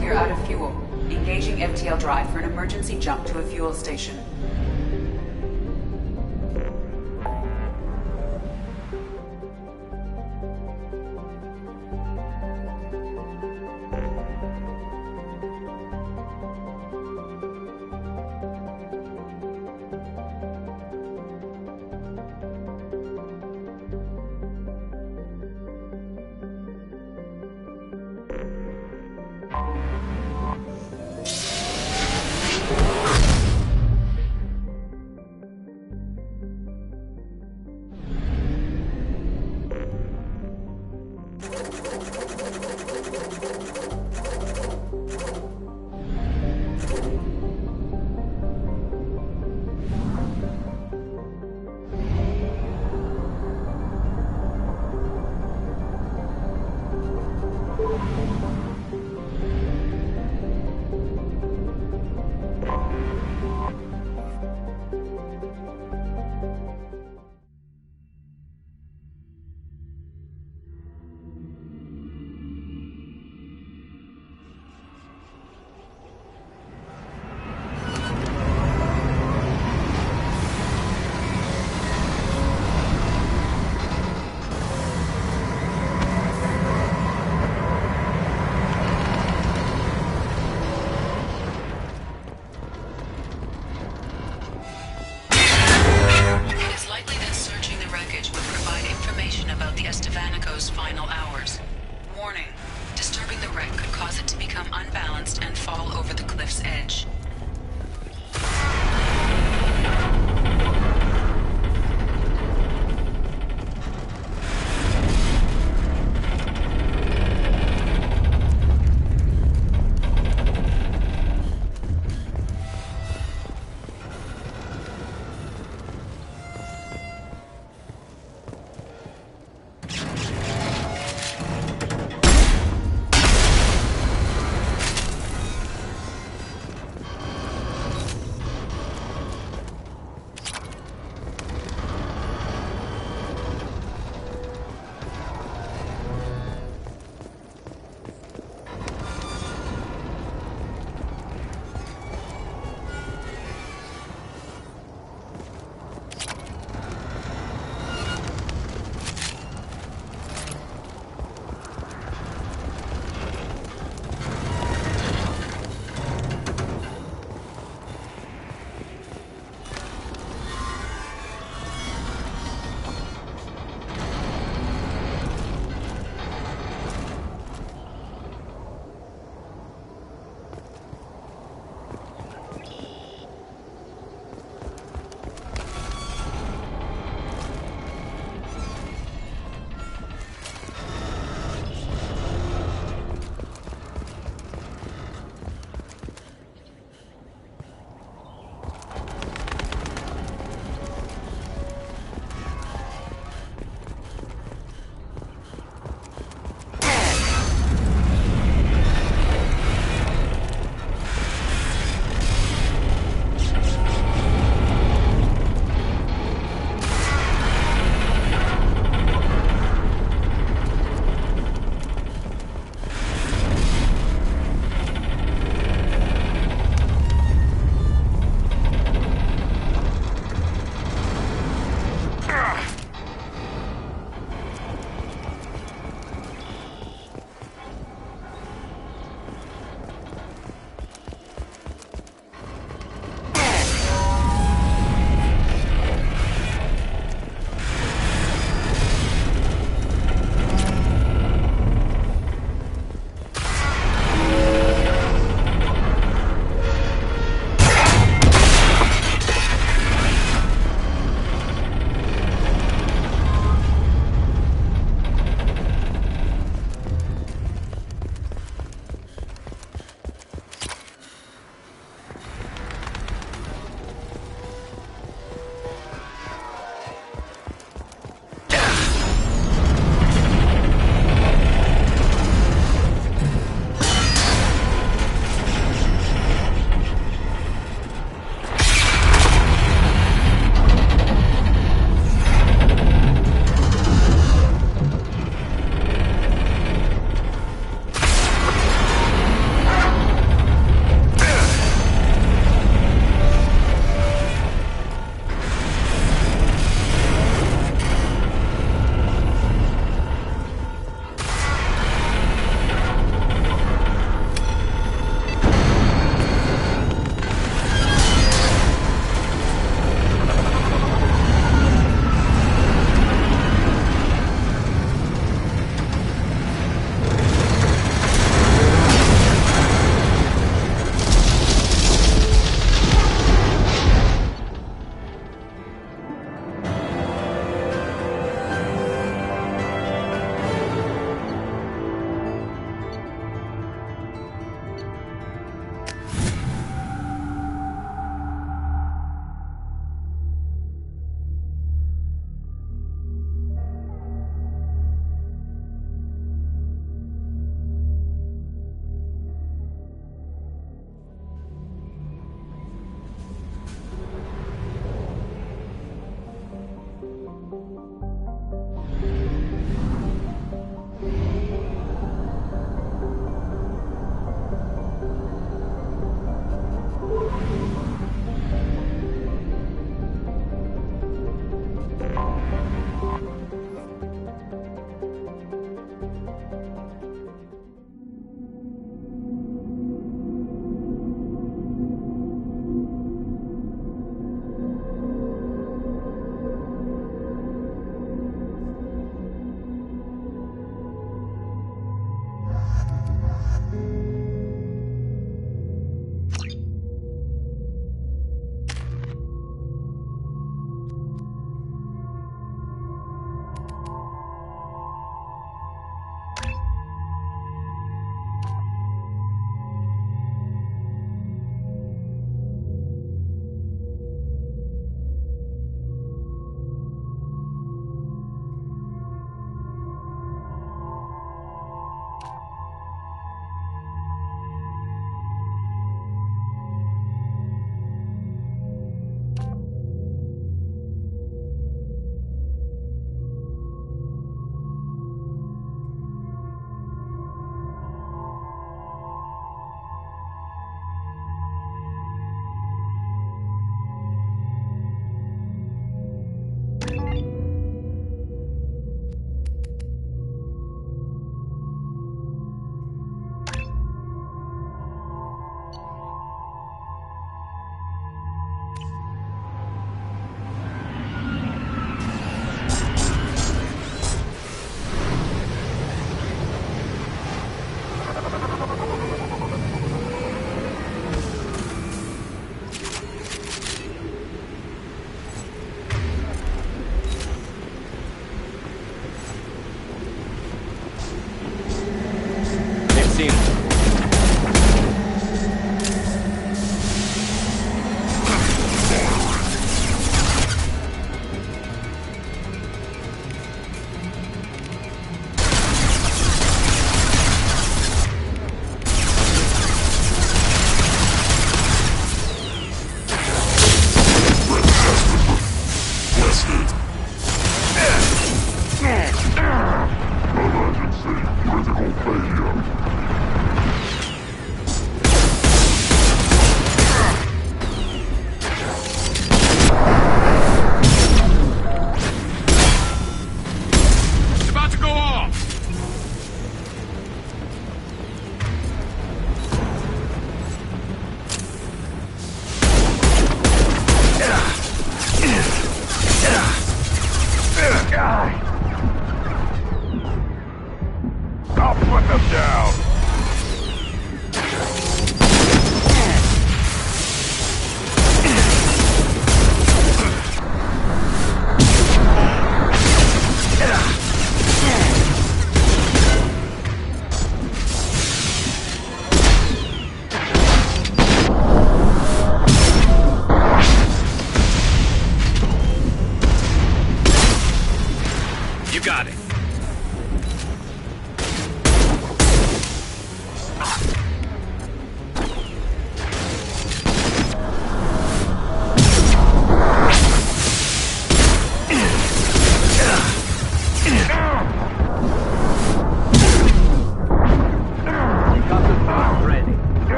We're out of fuel. Engaging FTL drive for an emergency jump to a fuel station.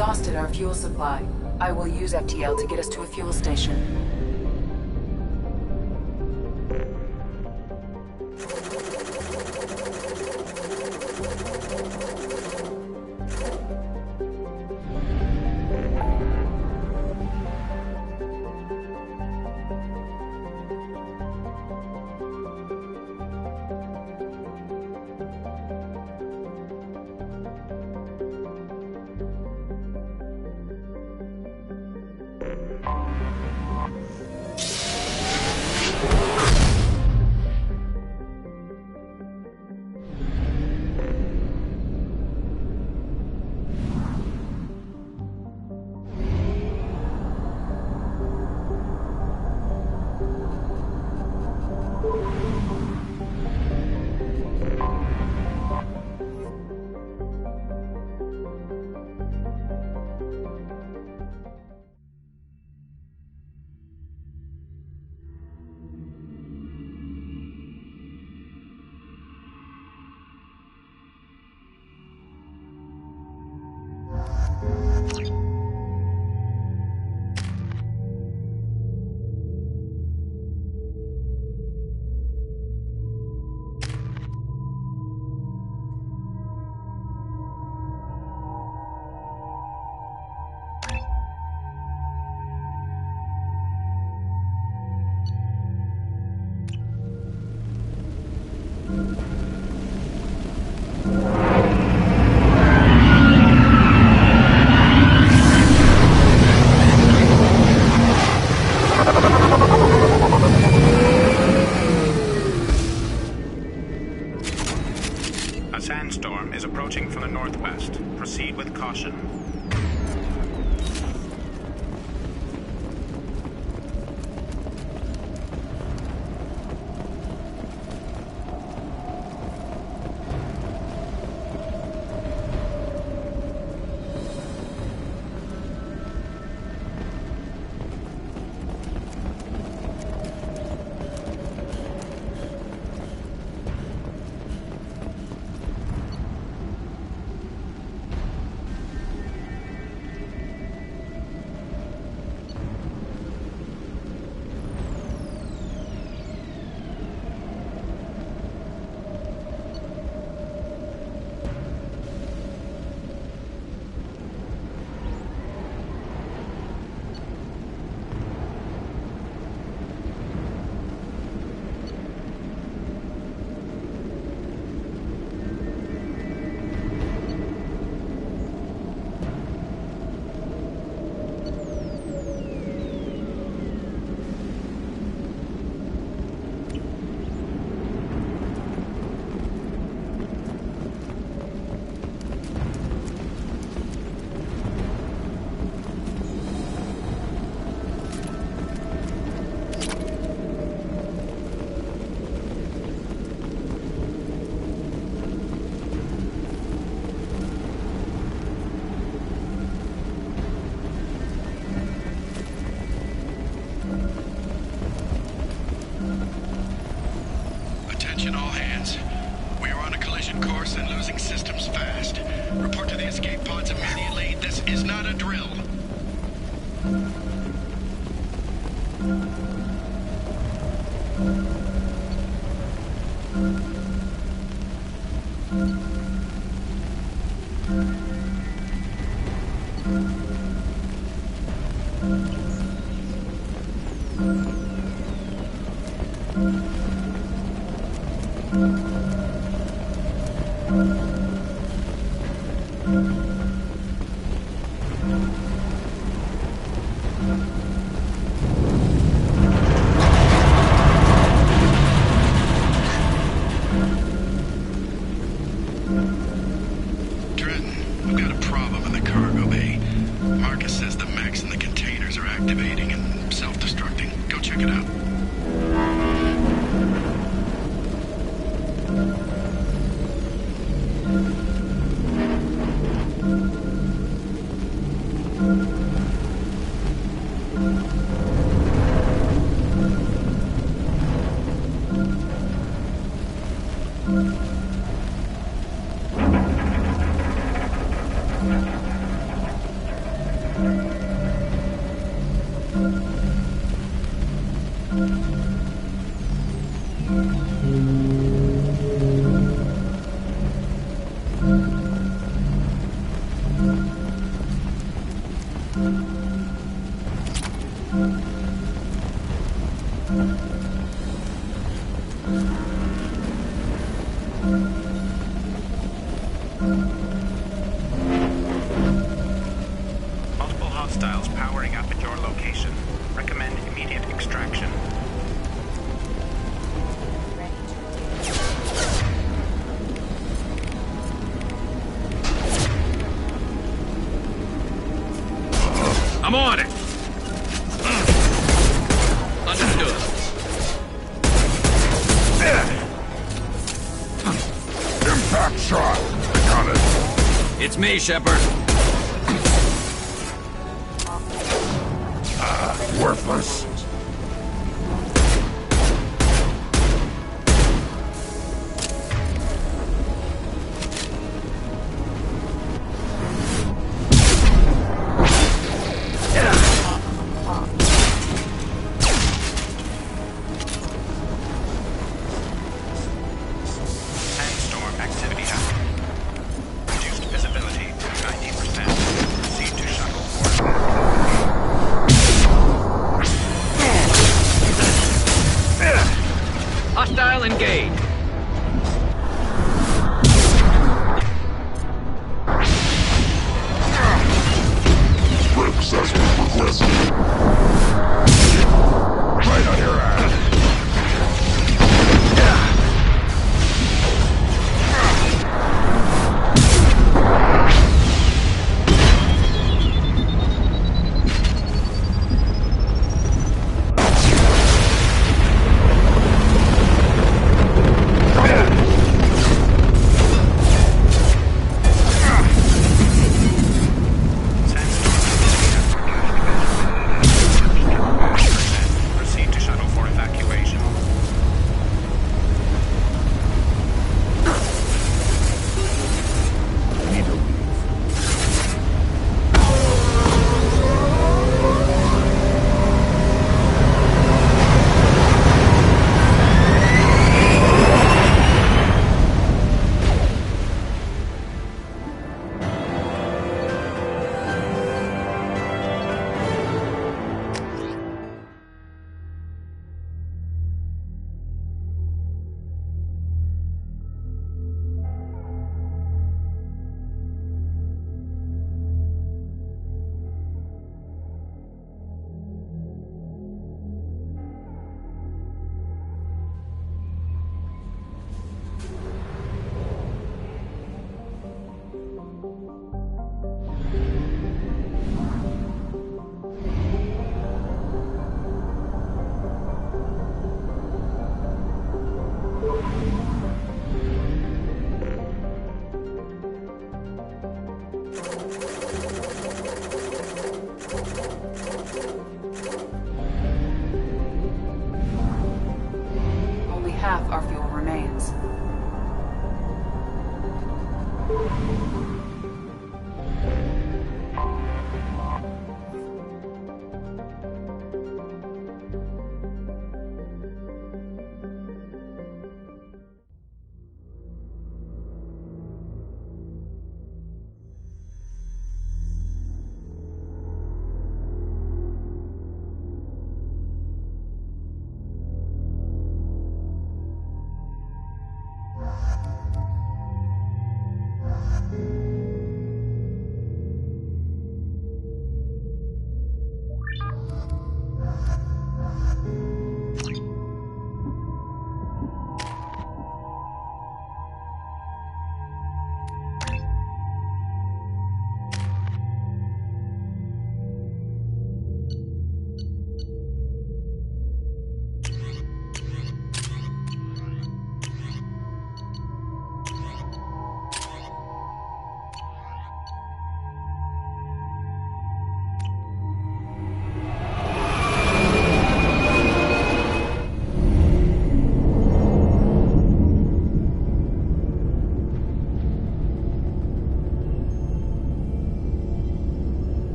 exhausted our fuel supply. I will use FTL to get us to a fuel station. A sandstorm is approaching from the northwest. Proceed with caution. Attention all hands. We are on a collision course and losing systems fast. Report to the escape pods immediately. This is not a drill. Multiple hostiles powering up at your location. Recommend immediate extraction. I'm on it! Understood. Impact shot! Got it! It's me, Shepard. Worthless!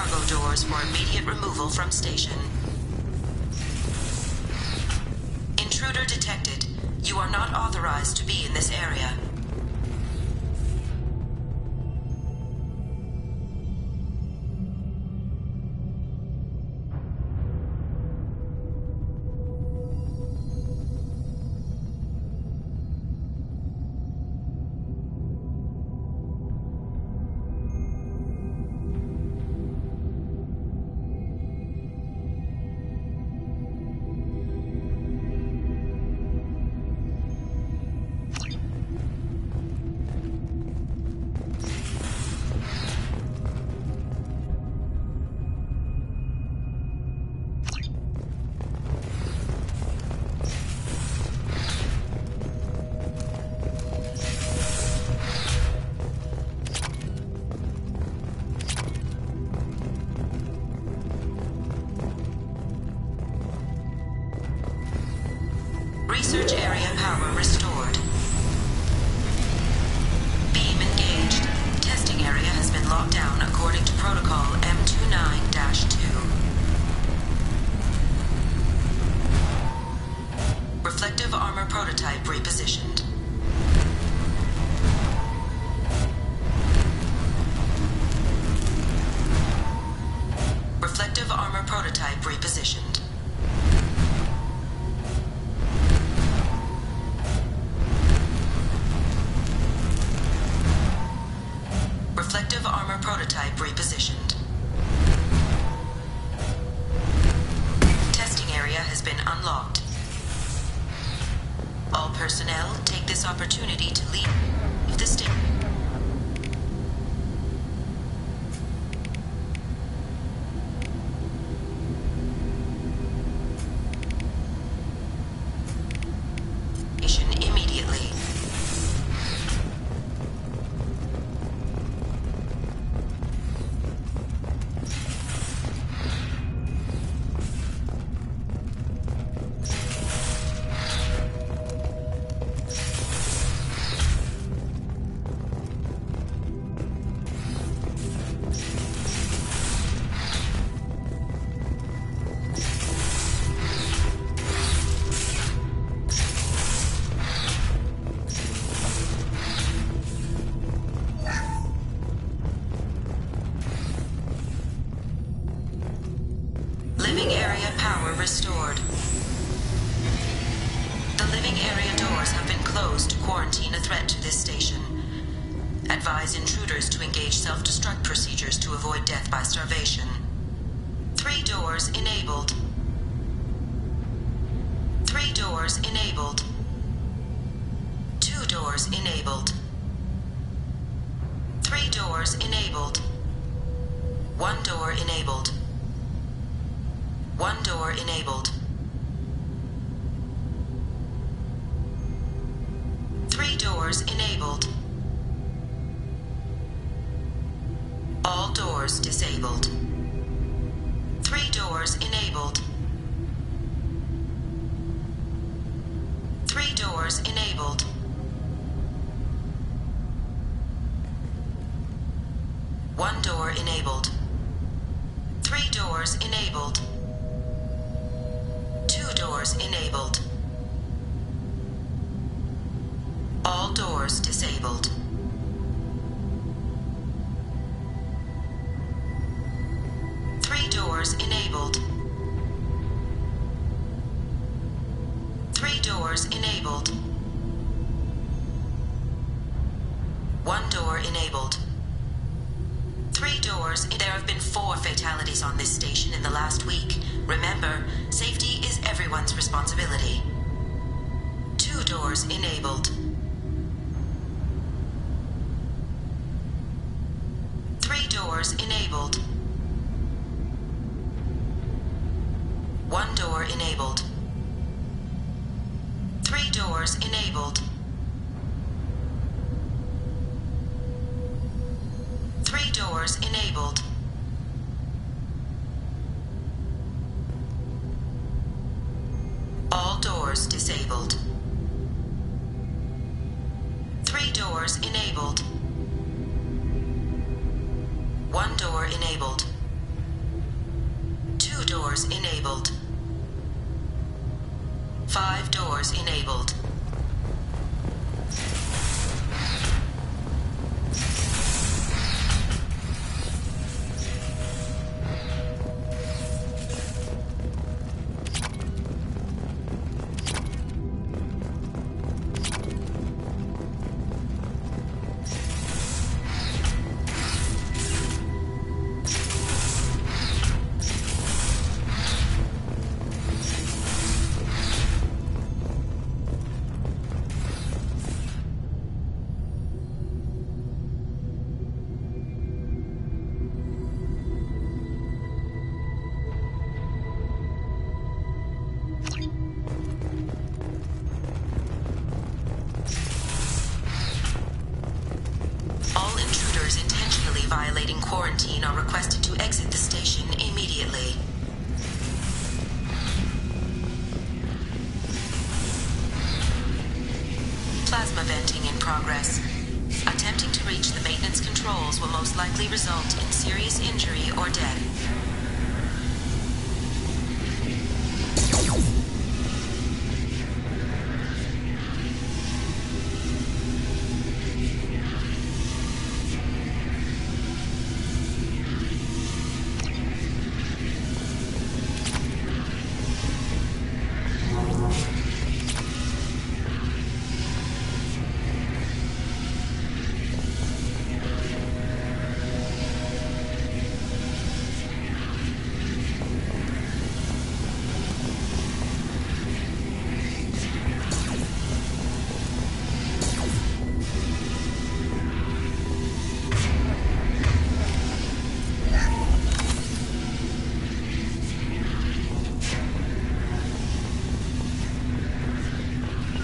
cargo doors for immediate removal from station. Intruder detected. You are not authorized to be in this area. Research area power restored. Beam engaged. Testing area has been locked down according to protocol M29-2. Reflective armor prototype repositioned. Reflective armor prototype repositioned. Reflective armor prototype repositioned. Testing area has been unlocked. All personnel take this opportunity to leave the station. Immediately. Living area power restored. The living area doors have been closed to quarantine a threat to this station. Advise intruders to engage self-destruct procedures to avoid death by starvation. 3 doors enabled. 3 doors enabled. 2 doors enabled. 3 doors enabled. 1 door enabled. 1 door enabled. 3 doors enabled. All doors disabled. 3 doors enabled. 3 doors enabled. 1 door enabled. 3 doors enabled. 2 doors enabled. All doors disabled. 3 doors enabled. 3 doors enabled. 1 door enabled. 3 doors. There have been 4 fatalities on this station in the last week. Remember, safety is everyone's responsibility. 2 doors enabled. 3 doors enabled. 1 door enabled. 3 doors enabled. 3 doors enabled. All doors disabled. 3 doors enabled. 1 door enabled. 5 doors enabled. 5 doors enabled. Violating quarantine are requested to exit the station immediately. Plasma venting in progress. Attempting to reach the maintenance controls will most likely result in serious injury or death.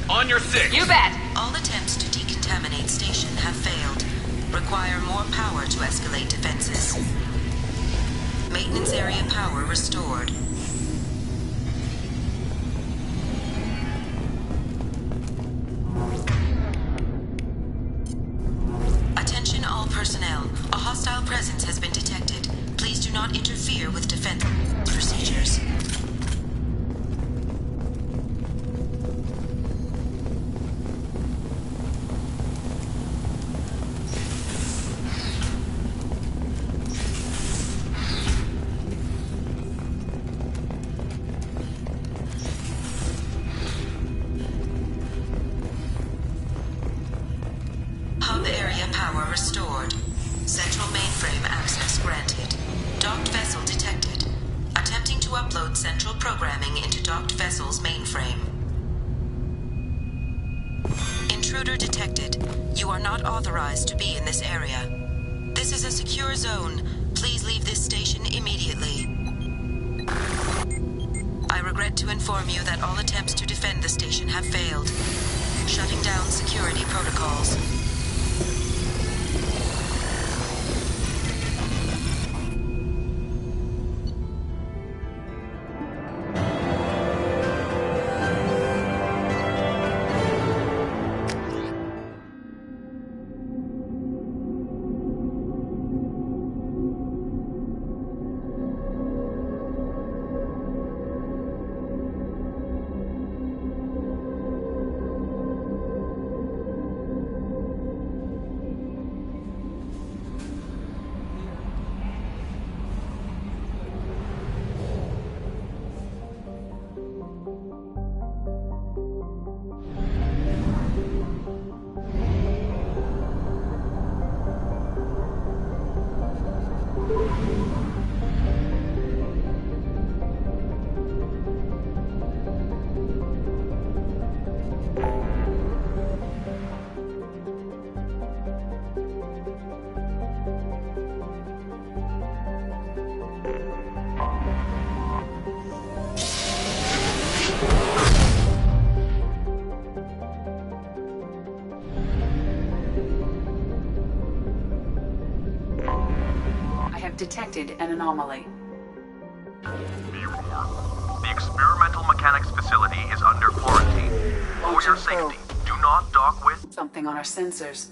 On your six. You bet! All attempts to decontaminate station have failed. Require more power to escalate defenses. Maintenance area power restored. Attention all personnel. A hostile presence has been detected. Please do not interfere with defense procedures. Hub area power restored. Central mainframe access granted. Docked vessel detected. Attempting to upload central programming into docked vessel's mainframe. Intruder detected. You are not authorized to be in this area. This is a secure zone. Please leave this station immediately. I regret to inform you that all attempts to defend the station have failed. Shutting down security protocols. Detected an anomaly. The experimental mechanics facility is under quarantine. For your safety, do not dock with... Something on our sensors.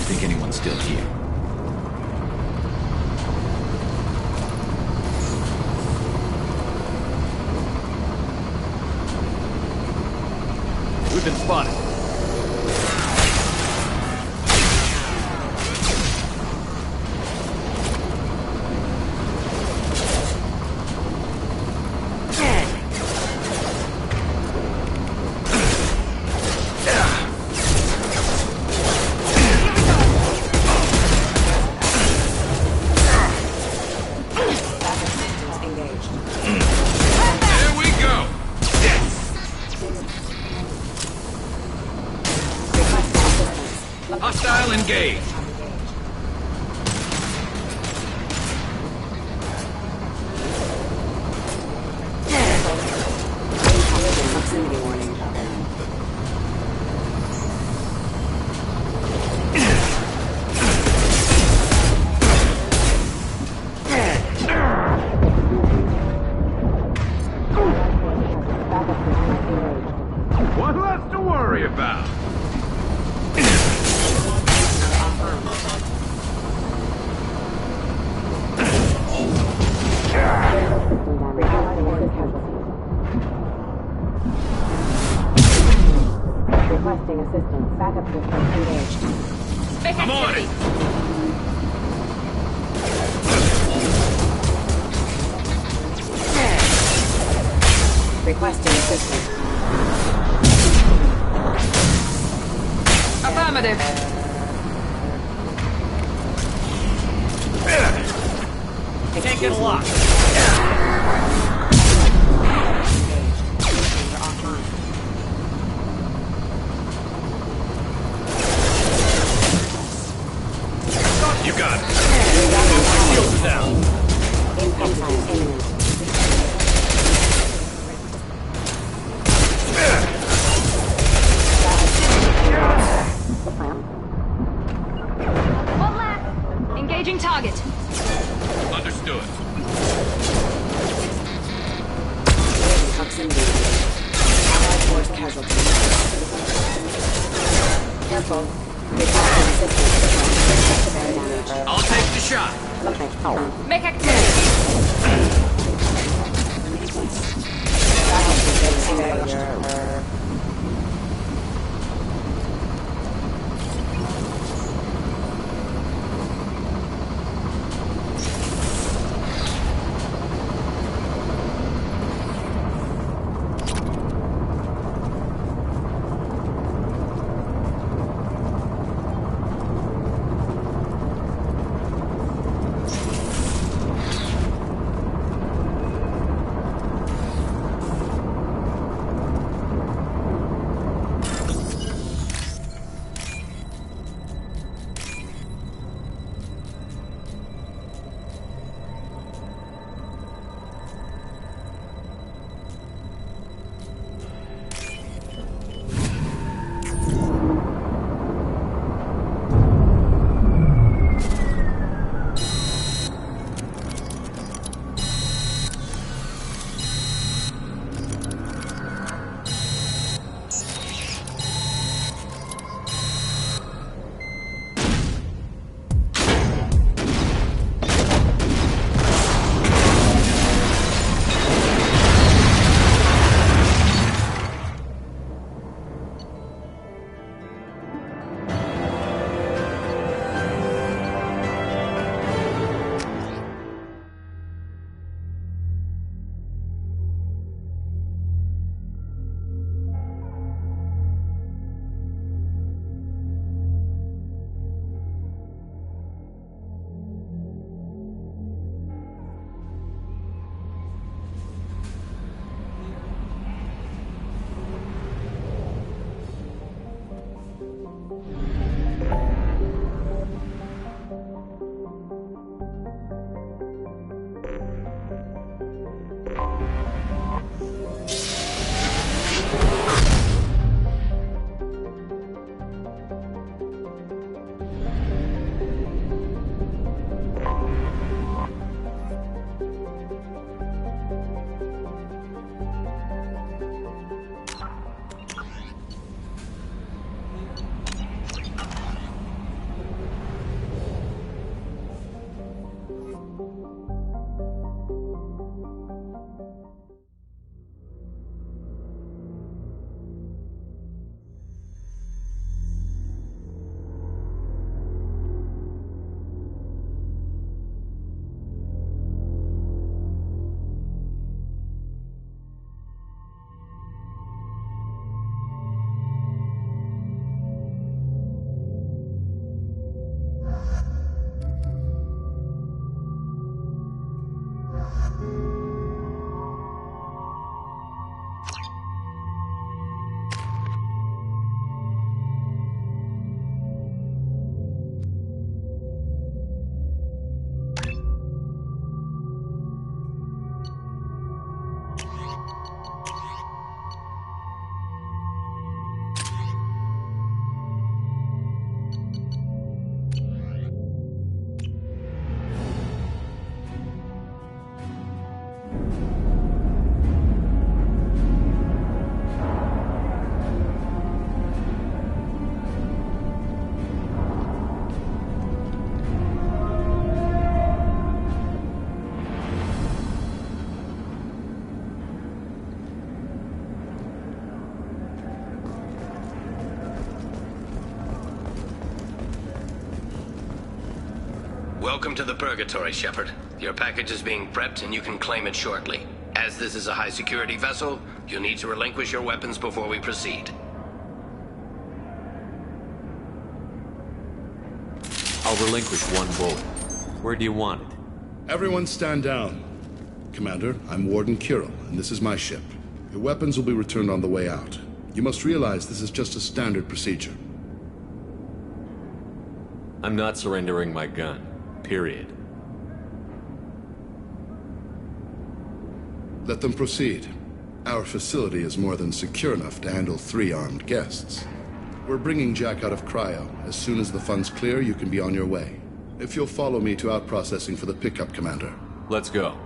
think anyone's still here. We've been spotted. Hostile engaged. What left to worry about? Requesting assistance. Backup system engaged. I'm on it! Requesting assistance. Affirmative. Can't get a lock. You got it. Shields down. Impact time imminent. One left. Engaging target. Understood. Proximity. Allied force casualty. Careful. Requesting assistance. Severe damage. I'll take the shot. Okay. Make activity. Backup system engaged. Welcome to the Purgatory, Shepard. Your package is being prepped and you can claim it shortly. As this is a high-security vessel, you'll need to relinquish your weapons before we proceed. I'll relinquish one bullet. Where do you want it? Everyone stand down. Commander, I'm Warden Kirill, and this is my ship. Your weapons will be returned on the way out. You must realize this is just a standard procedure. I'm not surrendering my gun. Period. Let them proceed. Our facility is more than secure enough to handle 3 armed guests. We're bringing Jack out of cryo. As soon as the funds clear, you can be on your way. If you'll follow me to out-processing for the pickup, Commander. Let's go.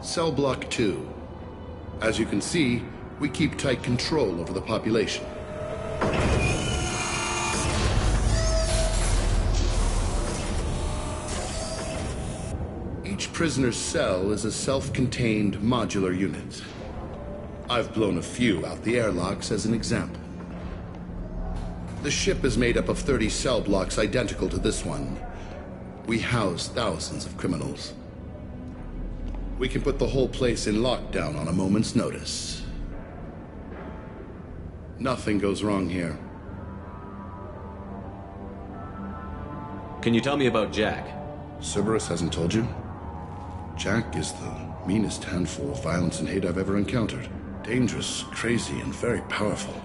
Cell Block 2. As you can see, we keep tight control over the population. Each prisoner's cell is a self-contained modular unit. I've blown a few out the airlocks as an example. The ship is made up of 30 cell blocks identical to this one. We house thousands of criminals. We can put the whole place in lockdown on a moment's notice. Nothing goes wrong here. Can you tell me about Jack? Cerberus hasn't told you? Jack is the meanest handful of violence and hate I've ever encountered. Dangerous, crazy, and very powerful.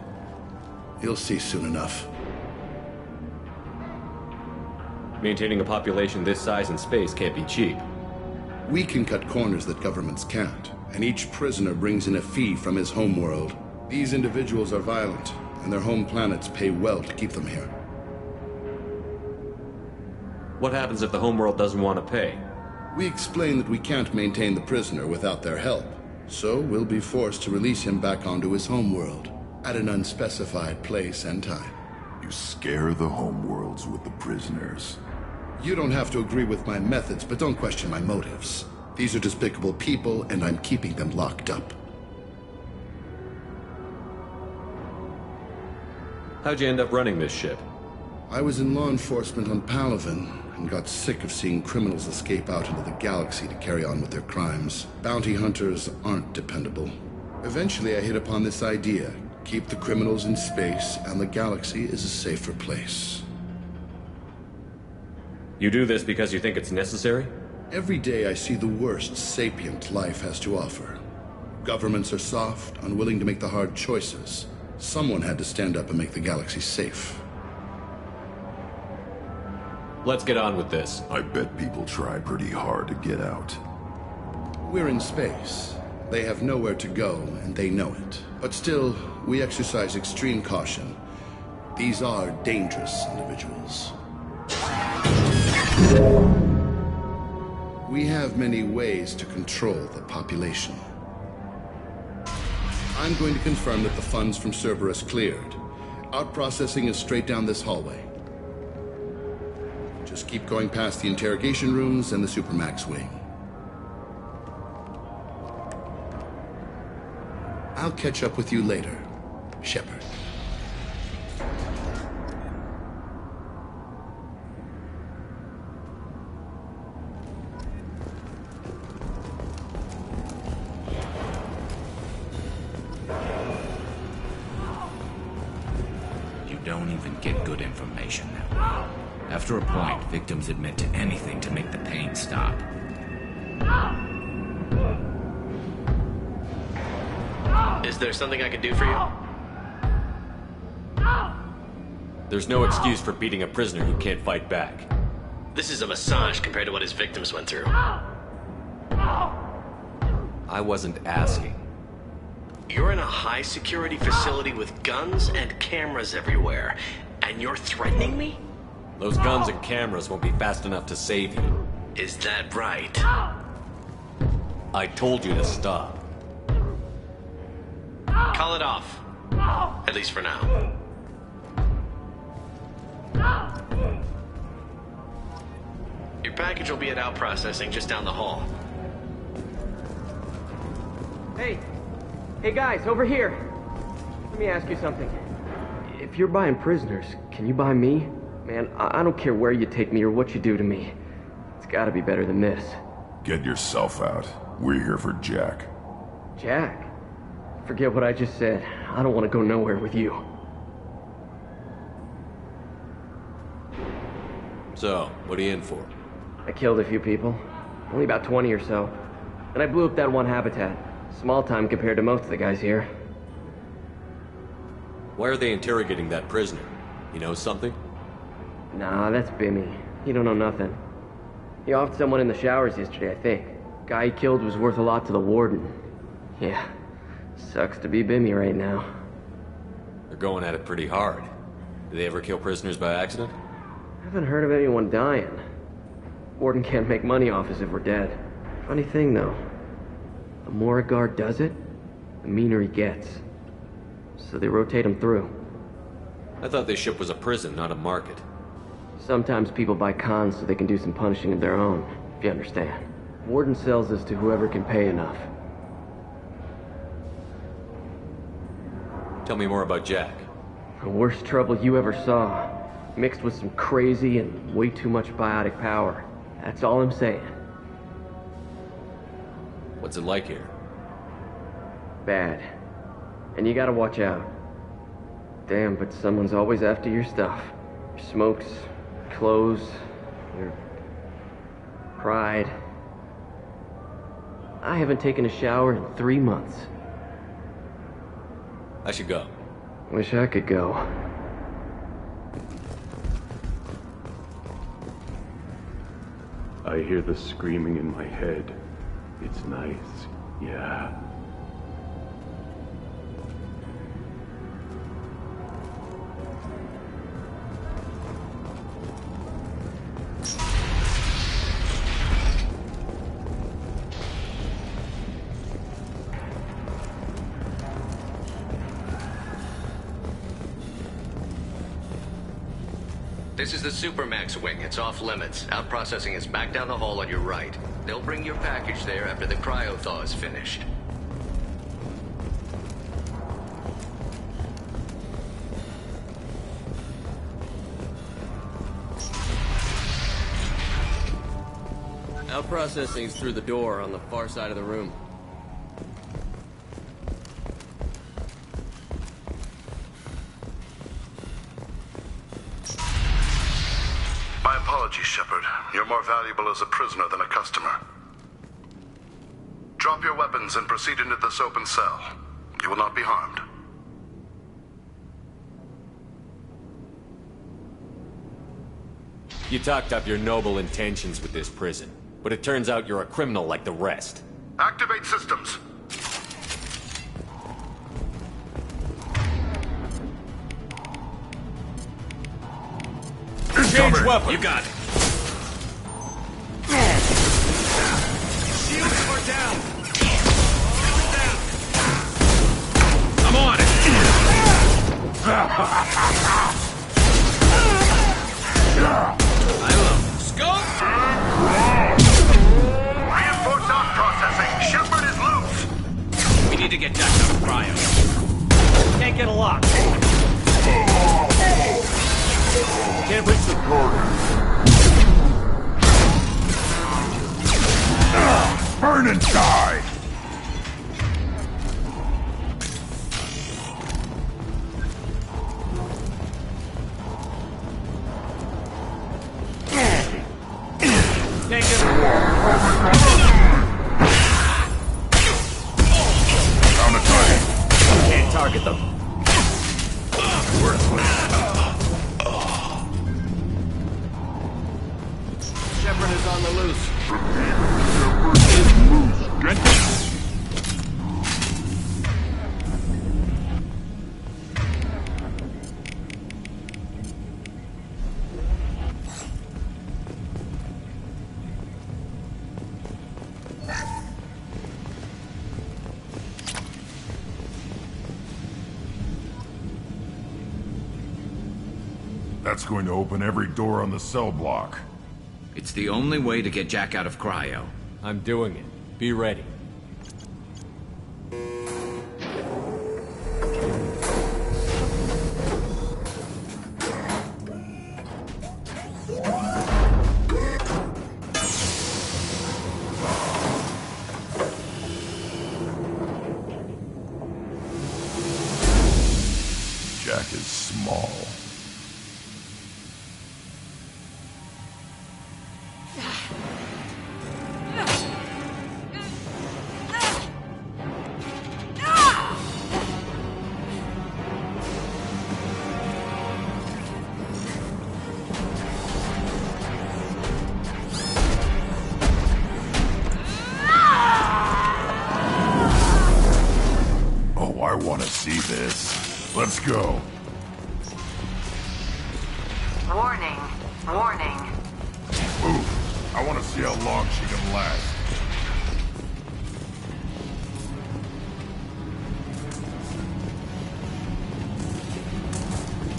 You'll see soon enough. Maintaining a population this size in space can't be cheap. We can cut corners that governments can't, and each prisoner brings in a fee from his homeworld. These individuals are violent, and their home planets pay well to keep them here. What happens if the homeworld doesn't want to pay? We explain that we can't maintain the prisoner without their help, so we'll be forced to release him back onto his homeworld, at an unspecified place and time. You scare the homeworlds with the prisoners. You don't have to agree with my methods, but don't question my motives. These are despicable people, and I'm keeping them locked up. How'd you end up running this ship? I was in law enforcement on Palaven, and got sick of seeing criminals escape out into the galaxy to carry on with their crimes. Bounty hunters aren't dependable. Eventually I hit upon this idea. Keep the criminals in space, and the galaxy is a safer place. You do this because you think it's necessary? Every day I see the worst sapient life has to offer. Governments are soft, unwilling to make the hard choices. Someone had to stand up and make the galaxy safe. Let's get on with this. I bet people try pretty hard to get out. We're in space. They have nowhere to go, and they know it. But still, we exercise extreme caution. These are dangerous individuals. We have many ways to control the population. I'm going to confirm that the funds from Cerberus cleared. Out-processing is straight down this hallway. Just keep going past the interrogation rooms and the Supermax wing. I'll catch up with you later, Shepard. You don't even get good information that way. After a point, victims admit to anything to make the pain stop. Is there something I can do for you? There's no excuse for beating a prisoner who can't fight back. This is a massage compared to what his victims went through. I wasn't asking. You're in a high-security facility with guns and cameras everywhere, and you're threatening me? Those guns and cameras won't be fast enough to save you. Is that right? I told you to stop. Call it off. At least for now. Your package will be at out processing just down the hall. Hey guys, over here. Let me ask you something. if you're buying prisoners, can you buy me? Man, I don't care where you take me or what you do to me. It's gotta be better than this. Get yourself out. We're here for Jack. Jack? Forget what I just said. I don't want to go nowhere with you. So, what are you in for? I killed a few people. Only about 20 or so. And I blew up that one habitat. Small time compared to most of the guys here. Why are they interrogating that prisoner? You know something? Nah, that's Bimmy. He don't know nothing. He offed someone in the showers yesterday, I think. Guy he killed was worth a lot to the warden. Yeah, sucks to be Bimmy right now. They're going at it pretty hard. Do they ever kill prisoners by accident? I haven't heard of anyone dying. Warden can't make money off us if we're dead. Funny thing, though. The more a guard does it, the meaner he gets. So they rotate him through. I thought this ship was a prison, not a market. Sometimes people buy cons so they can do some punishing of their own, if you understand. Warden sells us to whoever can pay enough. Tell me more about Jack. The worst trouble you ever saw. Mixed with some crazy and way too much biotic power. That's all I'm saying. What's it like here? Bad. And you gotta watch out. Damn, but someone's always after your stuff. Your smokes, clothes, your pride. I haven't taken a shower in 3 months. I should go. Wish I could go. I hear the screaming in my head. It's nice, yeah. This is the Supermax wing. It's off limits. Out processing is back down the hall on your right. They'll bring your package there after the cryo-thaw is finished. Out processing's through the door on the far side of the room. My apologies, Shepard. You're more valuable as a prisoner than a customer. Drop your weapons and proceed into this open cell. You will not be harmed. You talked up your noble intentions with this prison, but it turns out you're a criminal like the rest. Activate systems. Change weapon. You got it. Shields are down. I'm on it. I love scope. Reinforce off processing. Shepard is loose. We need to get Jack out of cryo. Can't get a lock. Can't reach the Burn and die! Can't get Down a target. Can't target them. Shepard is on the loose. That's going to open every door on the cell block. It's the only way to get Jack out of cryo. I'm doing it. Be ready. attack is small. I want to see this. Let's go. Warning. Warning. Ooh, I want to see how long she can last.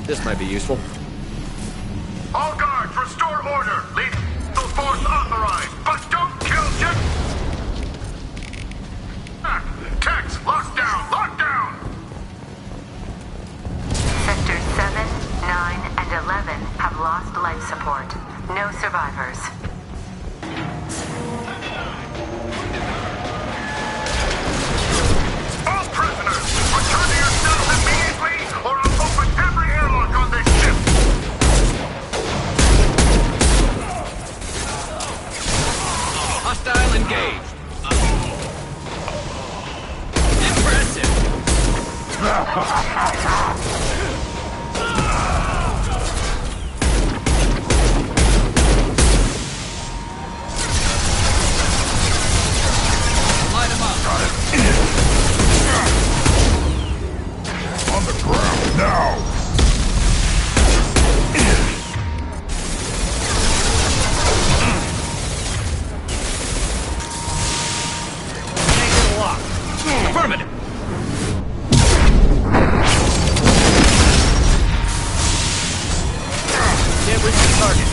This might be useful. All guards, restore order. Lethal force authorized, but don't kill Jim. Tex, lockdown, lockdown. Sectors 7, 9, and 11 have lost life support. No survivors. All prisoners, return to your cells immediately, or I'll open every airlock on this ship. Hostile engaged. Light him up. Got it. On the ground now. Take it lock. Affirmative. Can't reach the target.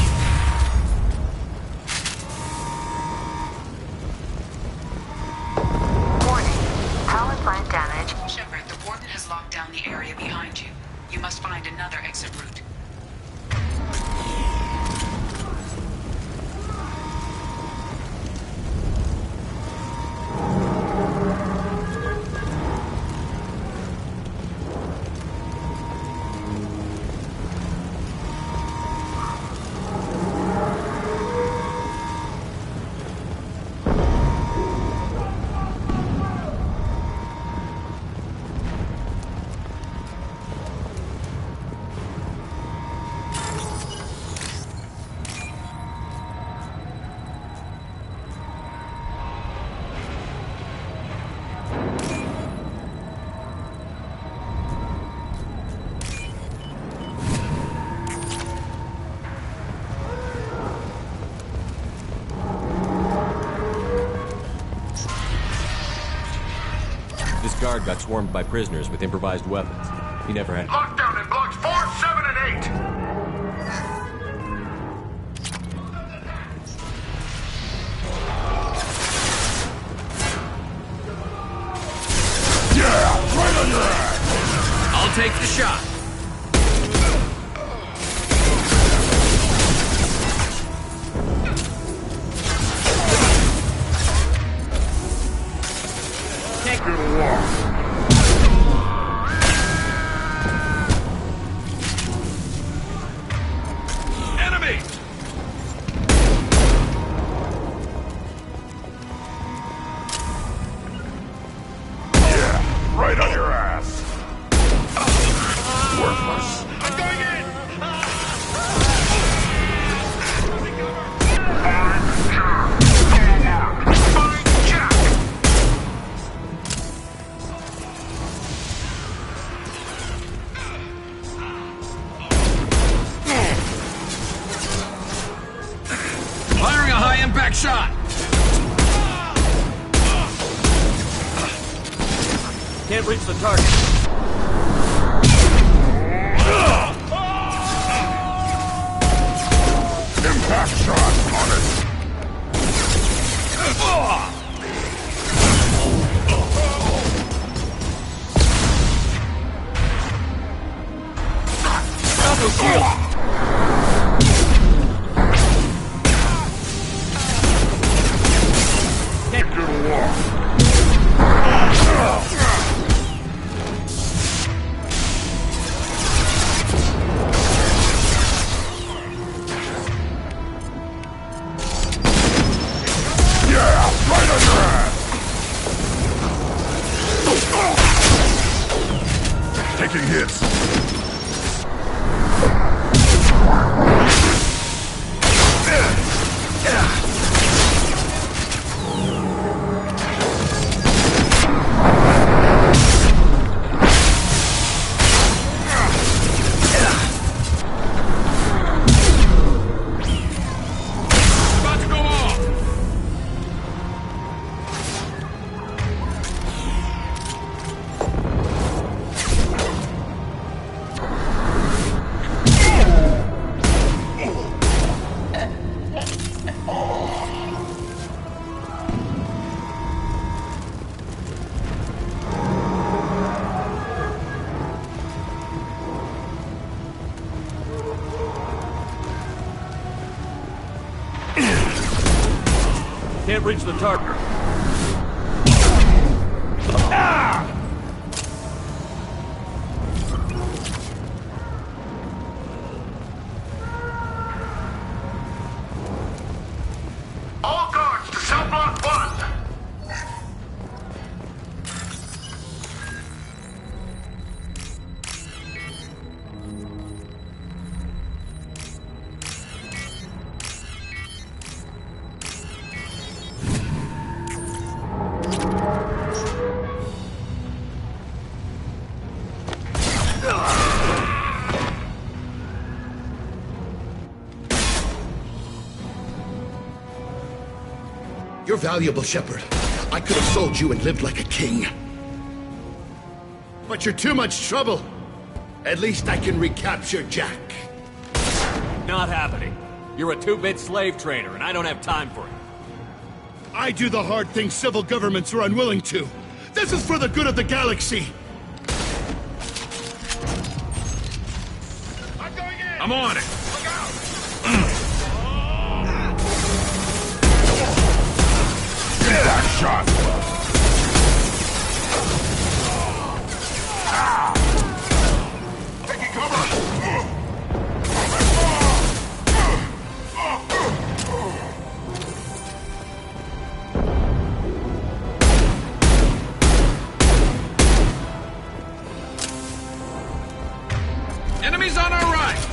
Warning. Power plant damage. Shepard, the Warden has locked down the area behind you. You must find another exit route. This guard got swarmed by prisoners with improvised weapons. He never had... Lockdown in blocks 4, 7, and 8. Yeah, right on your ass. I'll take the shot. Take it along. Enemy! Yeah, right on your ass. Worthless. I'm going in! Find Jack! Firing a high-impact shot. Can't reach the target. Impact shot on it. Double shield. Take it along. Taking hits. Can't reach the target. All guards to cell block 1! You're valuable, Shepard. I could have sold you and lived like a king. But you're too much trouble. At least I can recapture Jack. Not happening. You're a 2-bit slave trader, and I don't have time for it. I do the hard things civil governments are unwilling to. This is for the good of the galaxy. I'm on it. Get that shot. Taking cover. Enemies on our right!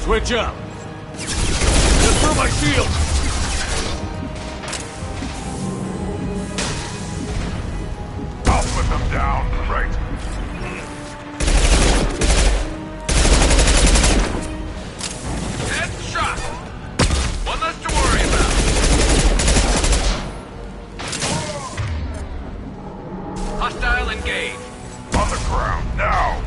Switch up. Just throw my shield. I'll put them down, right? Headshot! One less to worry about. Hostile engaged. On the ground, now!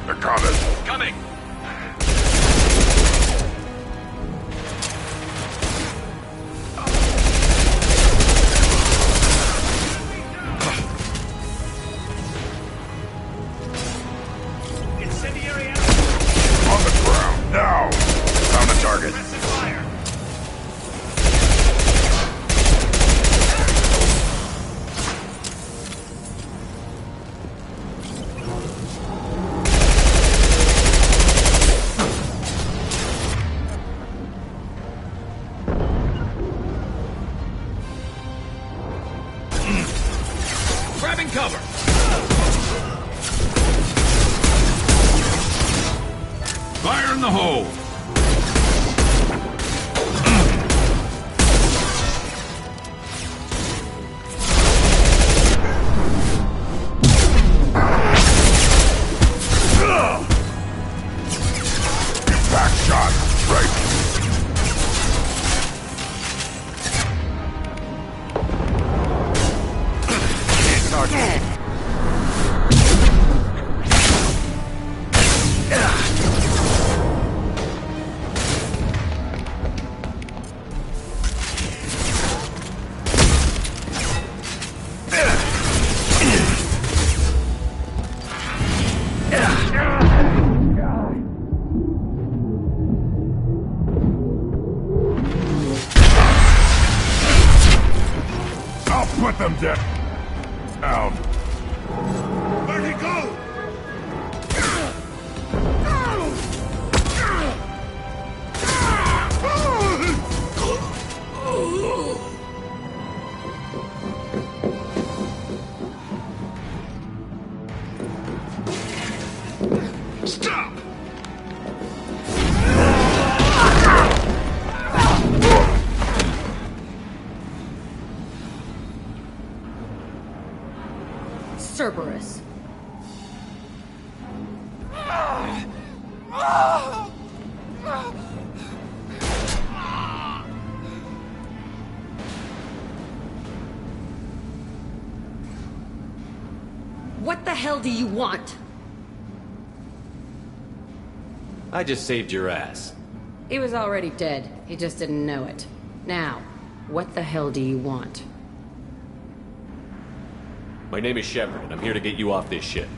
They're coming. Coming! Incendiary On the ground, now! Found the target. fire. Grabbing cover! Fire in the hole! Back shot, right. Target. Put them down. Down. Where'd he go? Stop! Cerberus. What the hell do you want? I just saved your ass. He was already dead. He just didn't know it. Now, what the hell do you want? My name is Shepard, and I'm here to get you off this ship.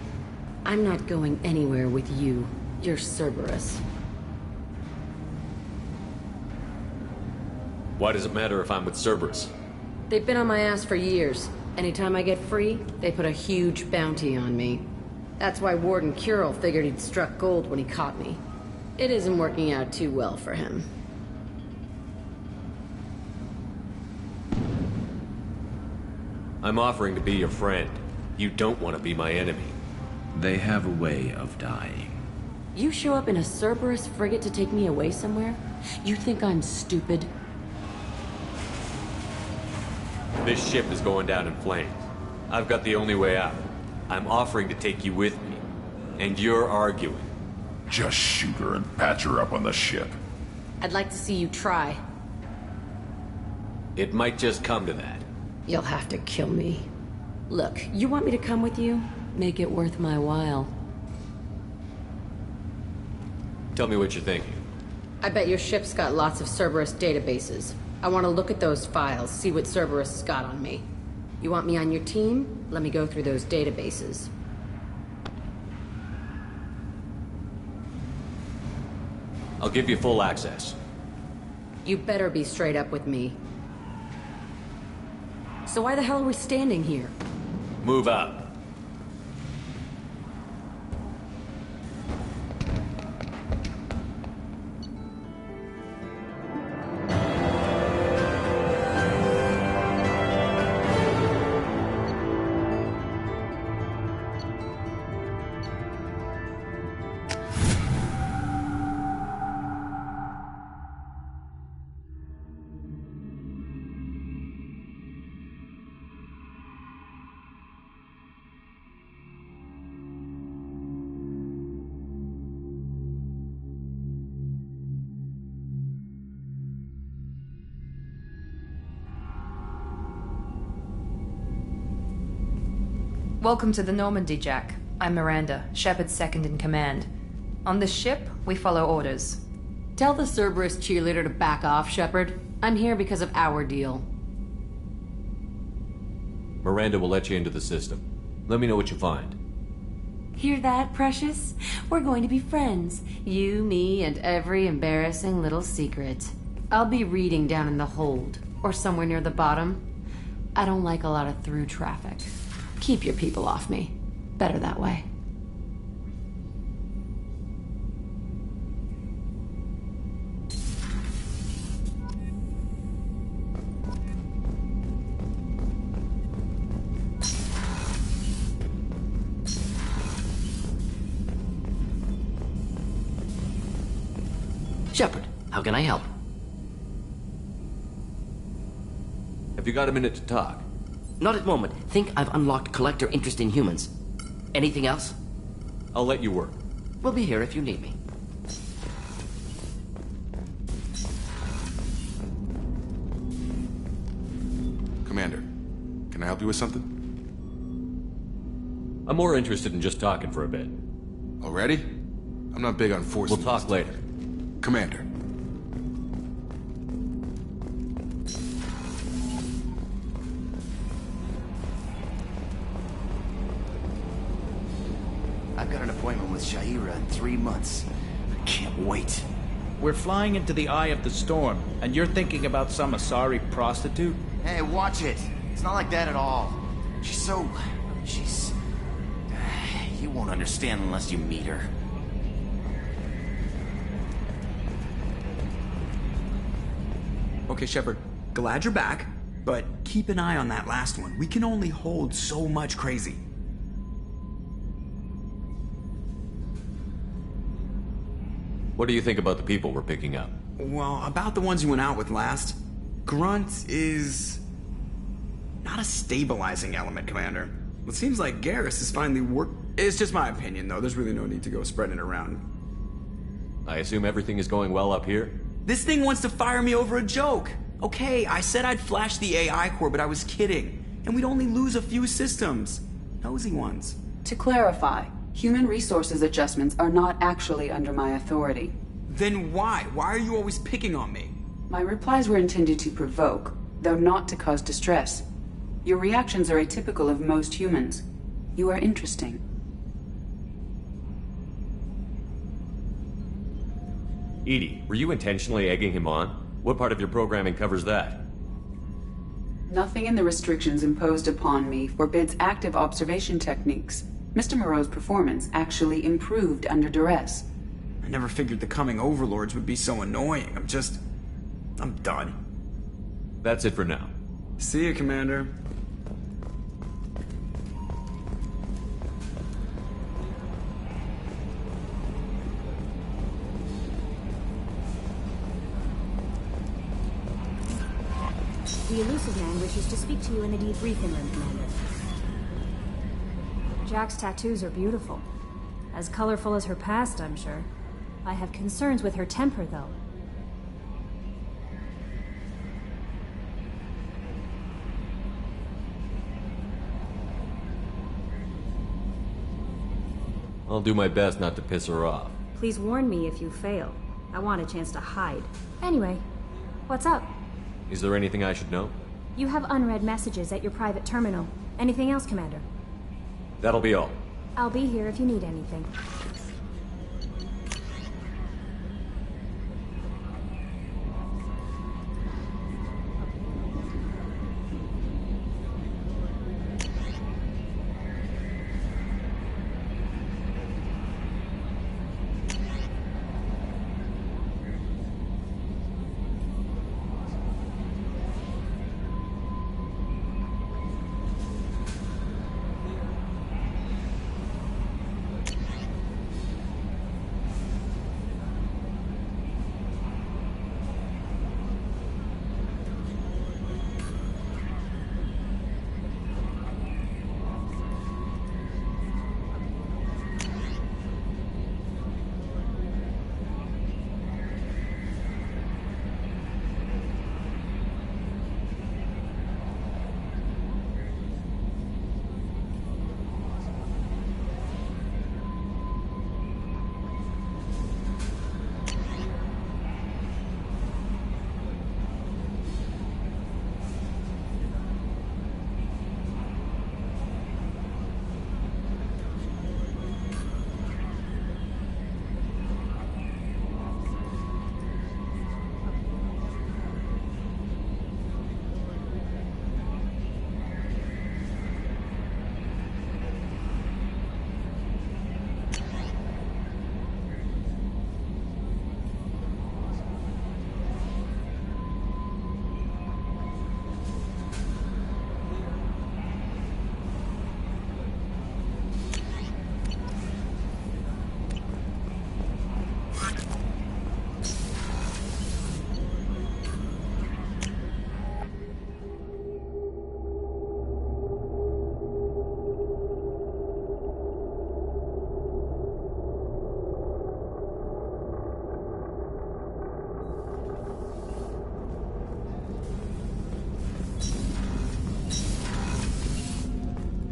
I'm not going anywhere with you. You're Cerberus. Why does it matter if I'm with Cerberus? They've been on my ass for years. Anytime I get free, they put a huge bounty on me. That's why Warden Curel figured he'd struck gold when he caught me. It isn't working out too well for him. I'm offering to be your friend. You don't want to be my enemy. They have a way of dying. You show up in a Cerberus frigate to take me away somewhere? You think I'm stupid? This ship is going down in flames. I've got the only way out. I'm offering to take you with me. And you're arguing. Just shoot her and patch her up on the ship. I'd like to see you try. It might just come to that. You'll have to kill me. Look, you want me to come with you? Make it worth my while. Tell me what you're thinking. I bet your ship's got lots of Cerberus databases. I want to look at those files, see what Cerberus has got on me. You want me on your team? Let me go through those databases. I'll give you full access. You better be straight up with me. So why the hell are we standing here? Move out. Welcome to the Normandy, Jack. I'm Miranda, Shepard's second in command. On this ship, we follow orders. Tell the Cerberus cheerleader to back off, Shepard. I'm here because of our deal. Miranda will let you into the system. Let me know what you find. Hear that, Precious? We're going to be friends. You, me, and every embarrassing little secret. I'll be reading down in the hold, or somewhere near the bottom. I don't like a lot of through traffic. Keep your people off me. Better that way. Shepard, how can I help? Have you got a minute to talk? Not at the moment. Think I've unlocked collector interest in humans. Anything else? I'll let you work. We'll be here if you need me. Commander, can I help you with something? I'm more interested in just talking for a bit. Already? I'm not big on forcing. We'll talk later. Commander. I've got an appointment with Shahira in 3 months. I can't wait. We're flying into the eye of the storm, and you're thinking about some Asari prostitute? Hey, watch it. It's not like that at all. She's... You won't understand unless you meet her. Okay, Shepard, glad you're back, but keep an eye on that last one. We can only hold so much crazy. What do you think about the people we're picking up? Well, about the ones you went out with last, Grunt is... not a stabilizing element, Commander. It seems like Garrus is finally It's just my opinion, though. There's really no need to go spreading it around. I assume everything is going well up here? This thing wants to fire me over a joke. Okay, I said I'd flash the AI core, but I was kidding. And we'd only lose a few systems. Nosy ones. To clarify, human resources adjustments are not actually under my authority. Then why? Why are you always picking on me? My replies were intended to provoke, though not to cause distress. Your reactions are atypical of most humans. You are interesting. Edie, were you intentionally egging him on? What part of your programming covers that? Nothing in the restrictions imposed upon me forbids active observation techniques. Mr. Moreau's performance actually improved under duress. I never figured the coming overlords would be so annoying. I'm done. That's it for now. See you, Commander. The elusive man wishes to speak to you in the debriefing room, Commander. Jack's tattoos are beautiful. As colorful as her past, I'm sure. I have concerns with her temper, though. I'll do my best not to piss her off. Please warn me if you fail. I want a chance to hide. Anyway, what's up? Is there anything I should know? You have unread messages at your private terminal. Anything else, Commander? That'll be all. I'll be here if you need anything.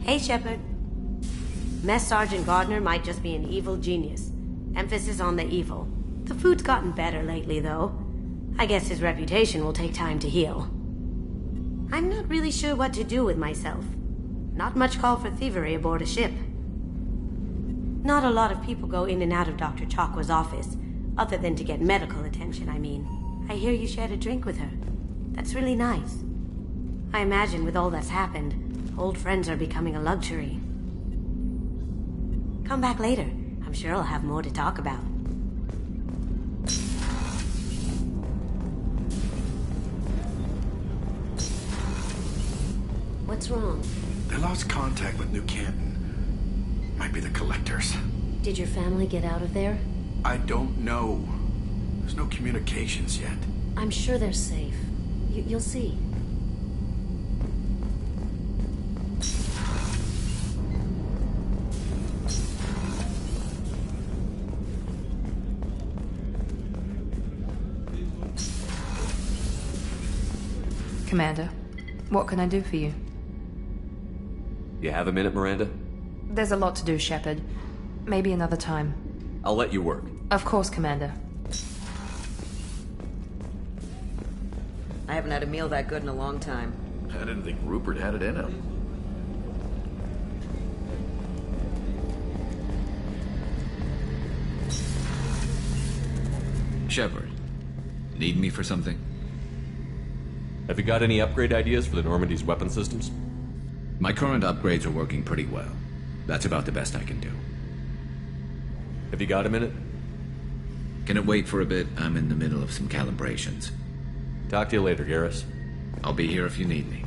Hey, Shepard. Mess Sergeant Gardner might just be an evil genius. Emphasis on the evil. The food's gotten better lately, though. I guess his reputation will take time to heal. I'm not really sure what to do with myself. Not much call for thievery aboard a ship. Not a lot of people go in and out of Dr. Chakwa's office, other than to get medical attention, I mean. I hear you shared a drink with her. That's really nice. I imagine with all that's happened, old friends are becoming a luxury. Come back later. I'm sure I'll have more to talk about. What's wrong? They lost contact with New Canton. Might be the collectors. Did your family get out of there? I don't know. There's no communications yet. I'm sure they're safe. You'll see. Commander, what can I do for you? You have a minute, Miranda? There's a lot to do, Shepard. Maybe another time. I'll let you work. Of course, Commander. I haven't had a meal that good in a long time. I didn't think Rupert had it in him. Shepard, need me for something? Have you got any upgrade ideas for the Normandy's weapon systems? My current upgrades are working pretty well. That's about the best I can do. Have you got a minute? Can it wait for a bit? I'm in the middle of some calibrations. Talk to you later, Garrus. I'll be here if you need me.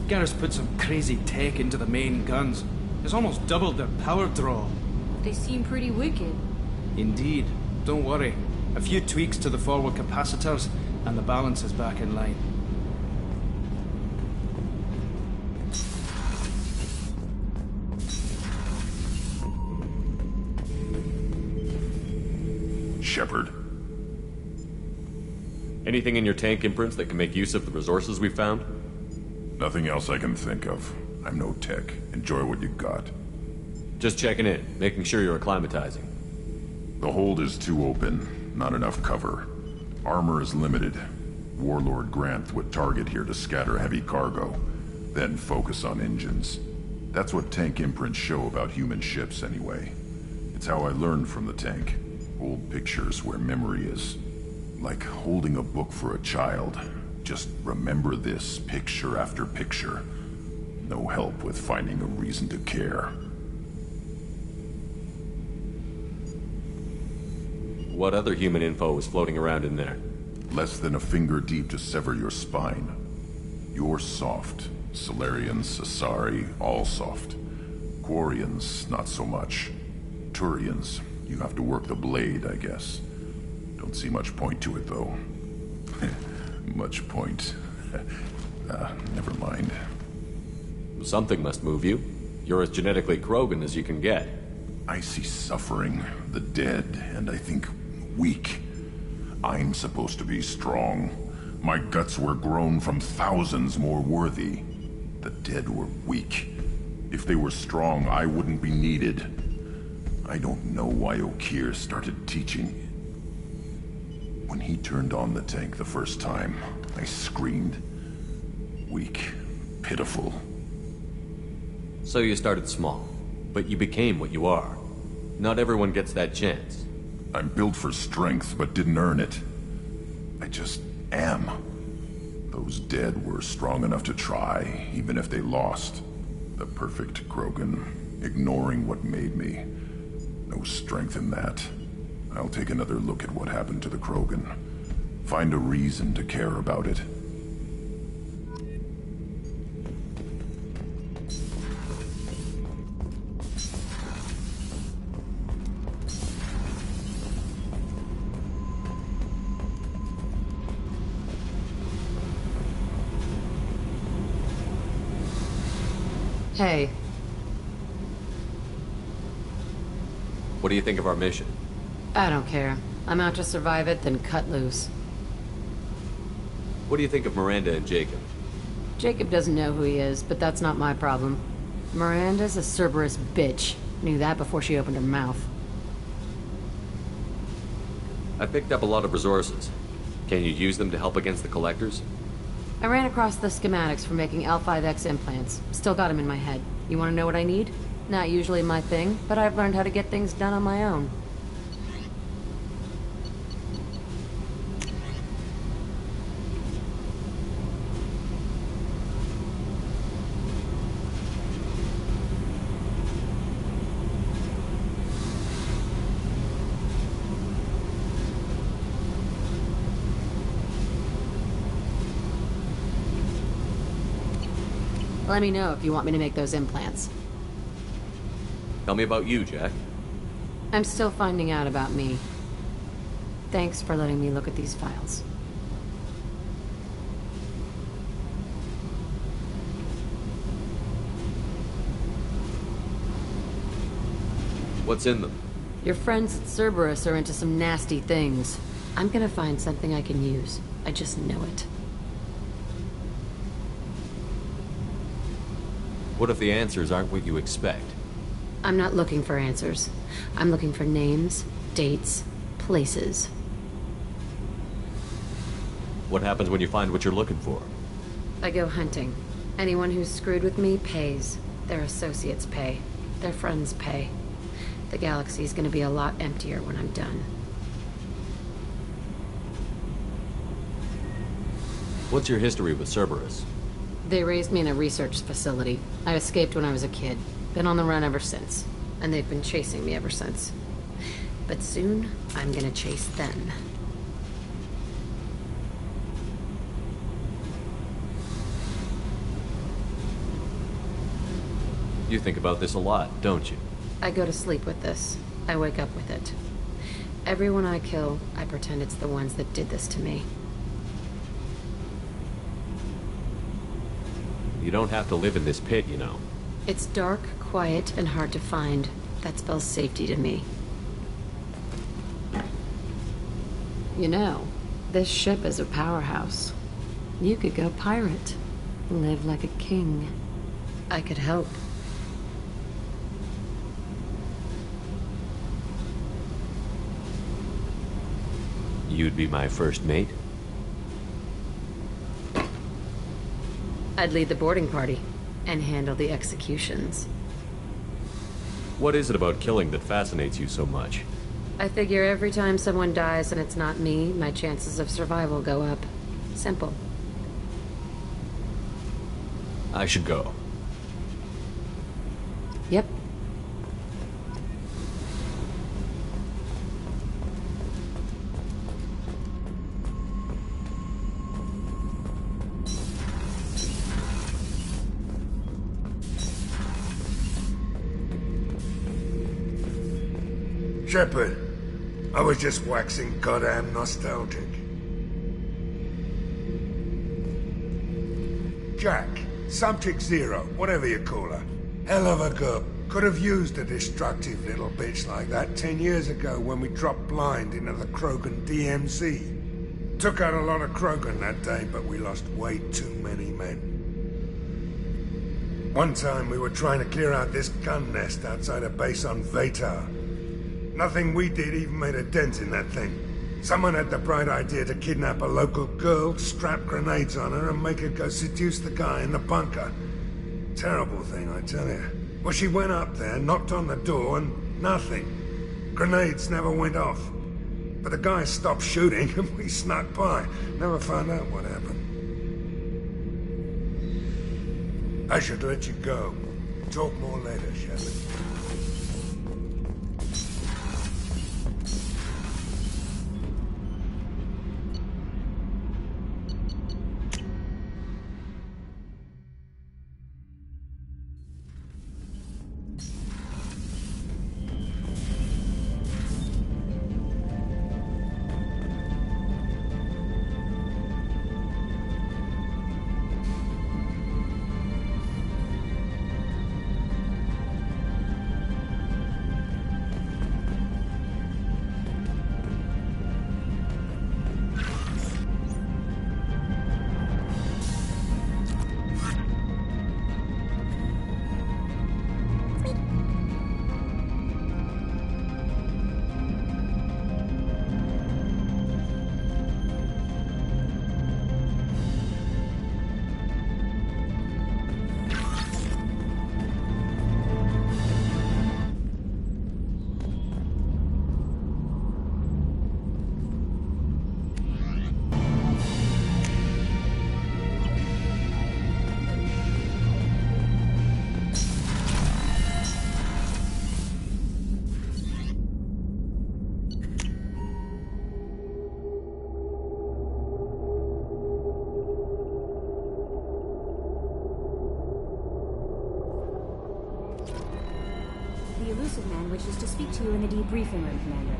Garrus put some crazy tech into the main guns. It's almost doubled their power draw. They seem pretty wicked. Indeed. Don't worry. A few tweaks to the forward capacitors, and the balance is back in line. Shepard. Anything in your tank imprints that can make use of the resources we found? Nothing else I can think of. I'm no tech. Enjoy what you got. Just checking in, making sure you're acclimatizing. The hold is too open. Not enough cover. Armor is limited. Warlord Granth would target here to scatter heavy cargo, then focus on engines. That's what tank imprints show about human ships, anyway. It's how I learned from the tank. Old pictures where memory is. Like holding a book for a child. Just remember this, picture after picture. No help with finding a reason to care. What other human info was floating around in there? Less than a finger deep to sever your spine. You're soft. Solarians, Asari, all soft. Quarians, not so much. Turians, you have to work the blade, I guess. Don't see much point to it, though. Much point. Never mind. Something must move you. You're as genetically Krogan as you can get. I see suffering, the dead, and I think weak. I'm supposed to be strong. My guts were grown from thousands more worthy. The dead were weak. If they were strong, I wouldn't be needed. I don't know why Okeer started teaching. When he turned on the tank the first time, I screamed. Weak. Pitiful. So you started small, but you became what you are. Not everyone gets that chance. I'm built for strength, but didn't earn it. I just am. Those dead were strong enough to try, even if they lost. The perfect Krogan, ignoring what made me. No strength in that. I'll take another look at what happened to the Krogan. Find a reason to care about it. Hey. What do you think of our mission? I don't care. I'm out to survive it, then cut loose. What do you think of Miranda and Jacob? Jacob doesn't know who he is, but that's not my problem. Miranda's a Cerberus bitch. Knew that before she opened her mouth. I picked up a lot of resources. Can you use them to help against the Collectors? I ran across the schematics for making L5X implants. Still got them in my head. You want to know what I need? Not usually my thing, but I've learned how to get things done on my own. Let me know if you want me to make those implants. Tell me about you, Jack. I'm still finding out about me. Thanks for letting me look at these files. What's in them? Your friends at Cerberus are into some nasty things. I'm gonna find something I can use. I just know it. What if the answers aren't what you expect? I'm not looking for answers. I'm looking for names, dates, places. What happens when you find what you're looking for? I go hunting. Anyone who's screwed with me pays. Their associates pay. Their friends pay. The galaxy's gonna be a lot emptier when I'm done. What's your history with Cerberus? They raised me in a research facility. I escaped when I was a kid. Been on the run ever since. And they've been chasing me ever since. But soon, I'm gonna chase them. You think about this a lot, don't you? I go to sleep with this. I wake up with it. Everyone I kill, I pretend it's the ones that did this to me. You don't have to live in this pit, you know. It's dark, quiet, and hard to find. That spells safety to me. You know, this ship is a powerhouse. You could go pirate. Live like a king. I could help. You'd be my first mate? I'd lead the boarding party and handle the executions. What is it about killing that fascinates you so much? I figure every time someone dies and it's not me, my chances of survival go up. Simple. I should go. Yep. Shepard, I was just waxing goddamn nostalgic. Jack, Subject Zero, whatever you call her. Hell of a girl. Could have used a destructive little bitch like that 10 years ago when we dropped blind into the Krogan DMZ. Took out a lot of Krogan that day, but we lost way too many men. One time we were trying to clear out this gun nest outside a base on Vatar. Nothing we did even made a dent in that thing. Someone had the bright idea to kidnap a local girl, strap grenades on her, and make her go seduce the guy in the bunker. Terrible thing, I tell you. Well, she went up there, knocked on the door, and nothing. Grenades never went off. But the guy stopped shooting, and we snuck by. Never found out what happened. I should let you go. Talk more later, Shepard. briefing room, Commander.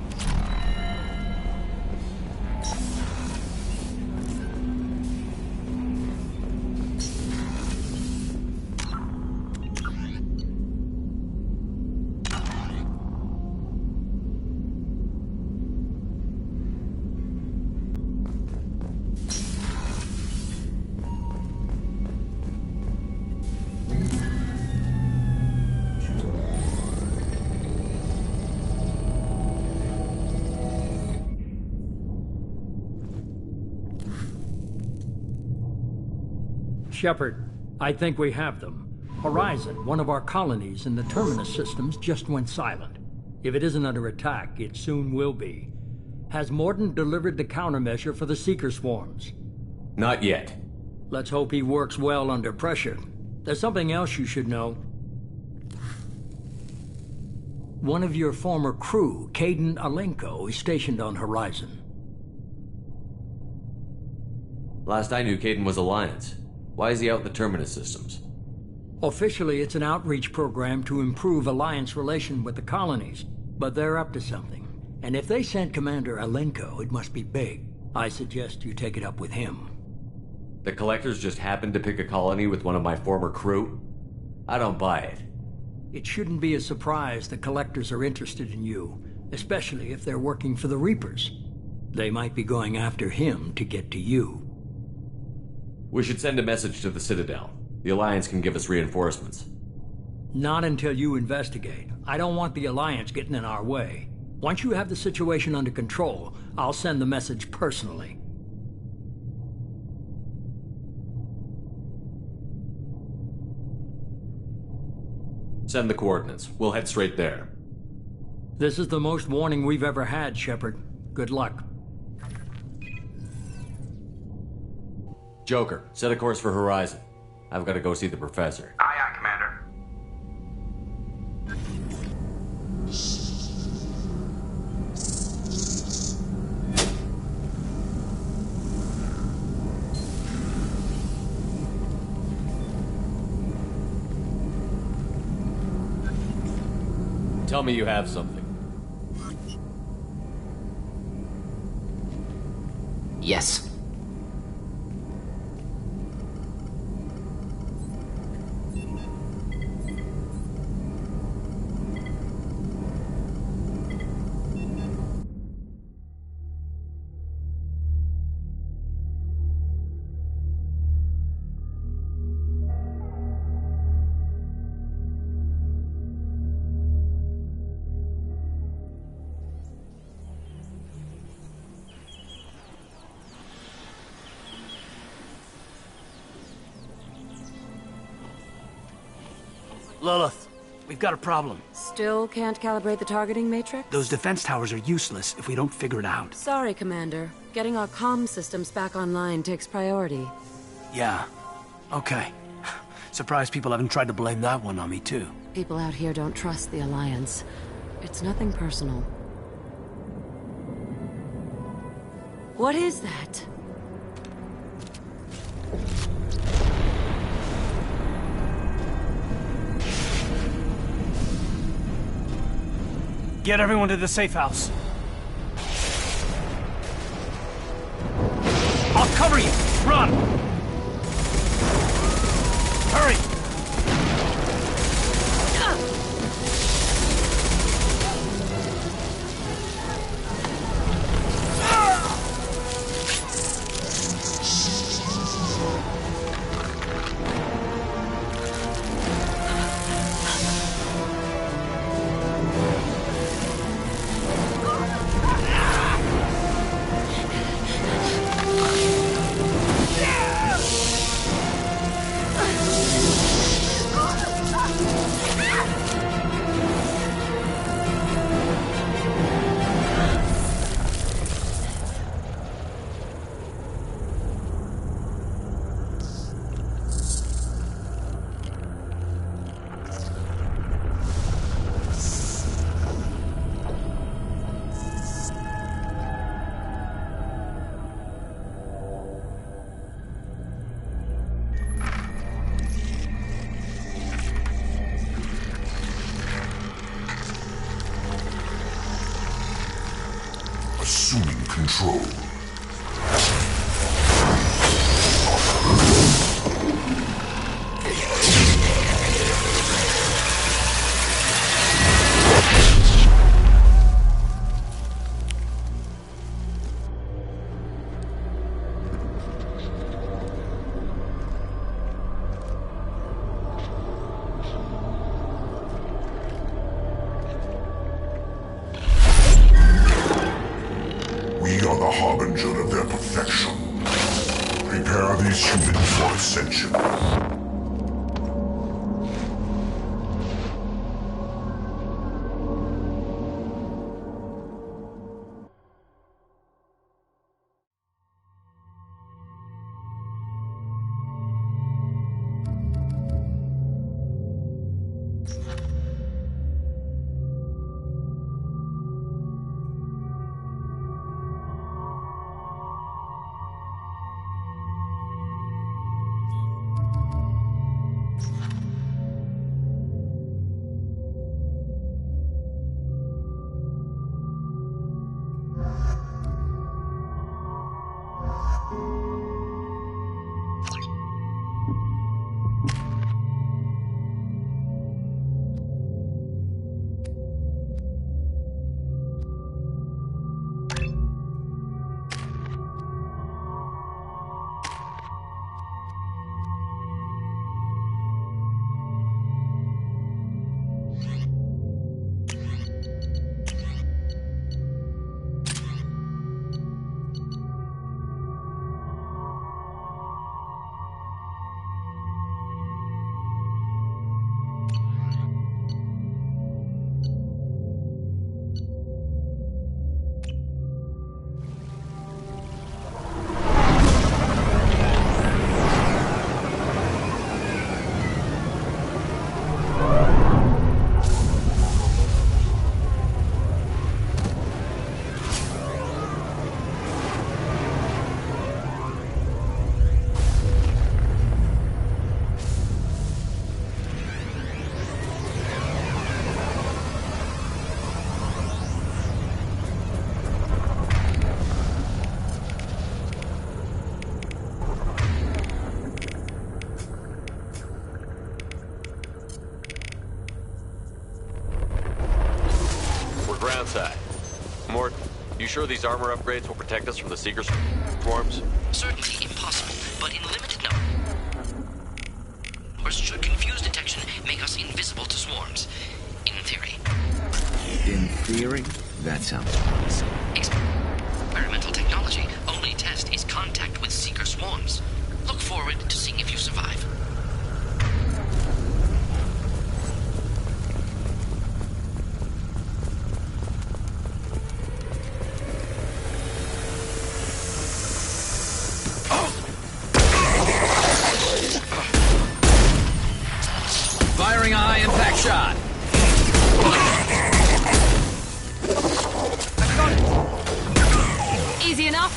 Shepard, I think we have them. Horizon, one of our colonies in the Terminus systems, just went silent. If it isn't under attack, it soon will be. Has Mordin delivered the countermeasure for the Seeker swarms? Not yet. Let's hope he works well under pressure. There's something else you should know. One of your former crew, Kaidan Alenko, is stationed on Horizon. Last I knew, Kaidan was Alliance. Why is he out in the Terminus systems? Officially, it's an outreach program to improve Alliance relation with the colonies, but they're up to something. And if they sent Commander Alenko, it must be big. I suggest you take it up with him. The Collectors just happened to pick a colony with one of my former crew? I don't buy it. It shouldn't be a surprise the Collectors are interested in you, especially if they're working for the Reapers. They might be going after him to get to you. We should send a message to the Citadel. The Alliance can give us reinforcements. Not until you investigate. I don't want the Alliance getting in our way. Once you have the situation under control, I'll send the message personally. Send the coordinates. We'll head straight there. This is the most warning we've ever had, Shepard. Good luck. Joker, set a course for Horizon. I've got to go see the Professor. Aye, aye, Commander. Tell me you have something. Yes. Lilith, we've got a problem. Still can't calibrate the targeting matrix? Those defense towers are useless if we don't figure it out. Sorry, Commander. Getting our comm systems back online takes priority. Yeah. Okay. Surprised people haven't tried to blame that one on me, too. People out here don't trust the Alliance. It's nothing personal. What is that? Get everyone to the safe house. I'll cover you! Run! Hurry! Yeah! control. We are the harbinger of their perfection. Prepare these humans for ascension. Groundside. Mort, you sure these armor upgrades will protect us from the Seeker swarms? Certainly impossible, but in limited numbers should confuse detection make us invisible to swarms. In theory. In theory? That sounds promising. Experimental technology. Only test is contact with Seeker swarms. Look forward to seeing if you survive. Firing a high-impact shot. Easy enough?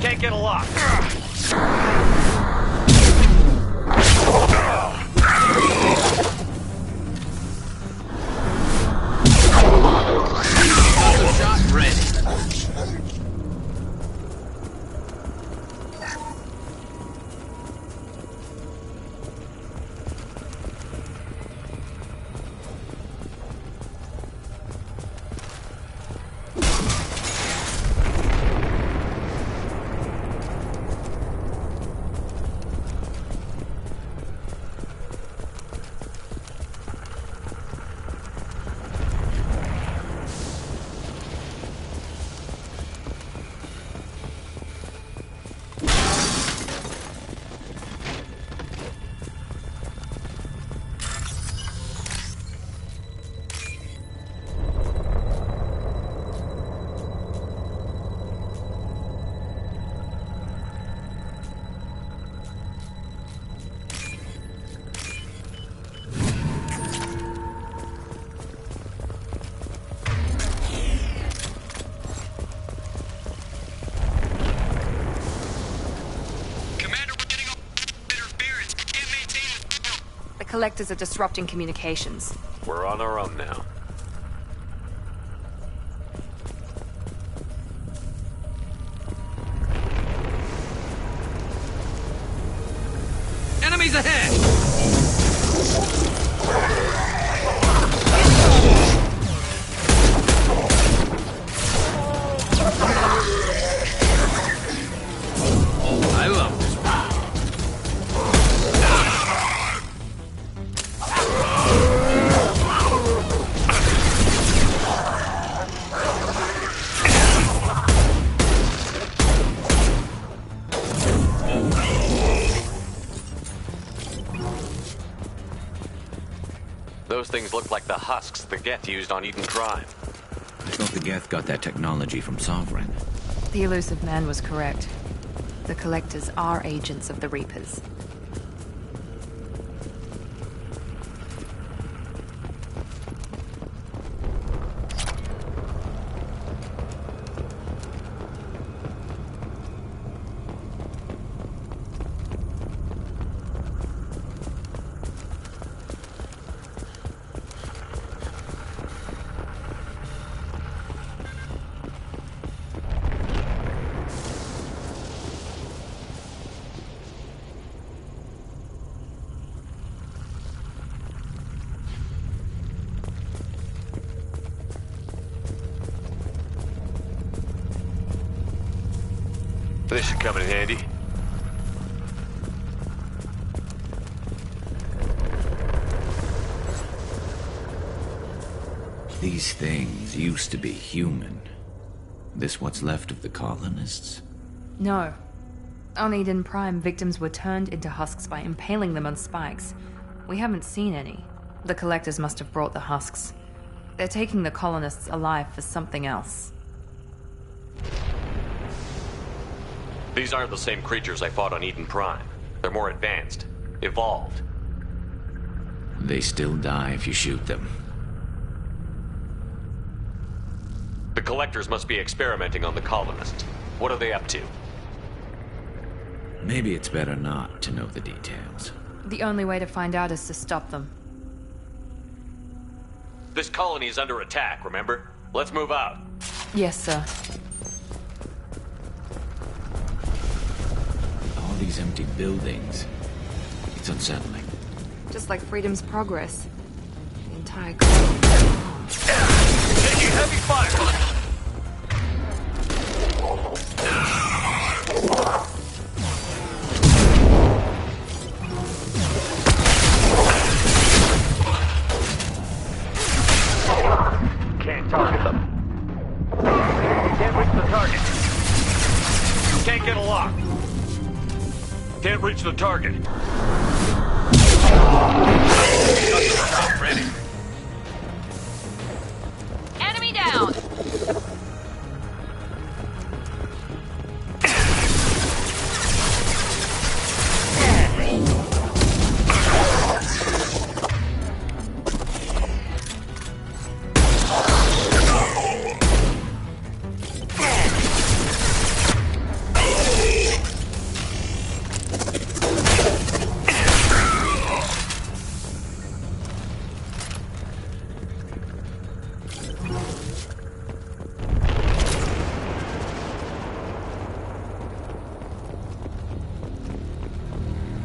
Can't get a lock. Another shot ready. Collectors are disrupting communications. We're on our own now. Those things look like the husks the Geth used on Eden Prime. I thought the Geth got that technology from Sovereign. The elusive man was correct. The Collectors are agents of the Reapers. This should come in handy. These things used to be human. This what's left of the colonists? No. On Eden Prime, victims were turned into husks by impaling them on spikes. We haven't seen any. The Collectors must have brought the husks. They're taking the colonists alive for something else. These aren't the same creatures I fought on Eden Prime. They're more advanced, evolved. They still die if you shoot them. The Collectors must be experimenting on the colonists. What are they up to? Maybe it's better not to know the details. The only way to find out is to stop them. This colony is under attack, remember? Let's move out. Yes, sir. All these empty buildings. It's unsettling. Just like Freedom's Progress. The entire Taking heavy fire! Can't target them. Can't reach the target. Can't get a lock. Can't reach the target. Ready. Enemy down!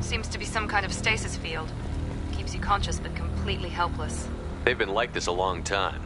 Seems to be some kind of stasis field. Keeps you conscious but completely helpless. They've been like this a long time.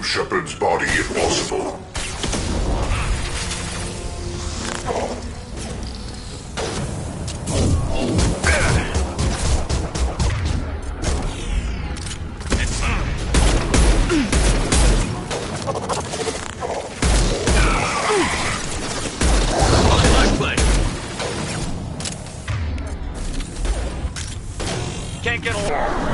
Shepard's body if possible. Can't get along.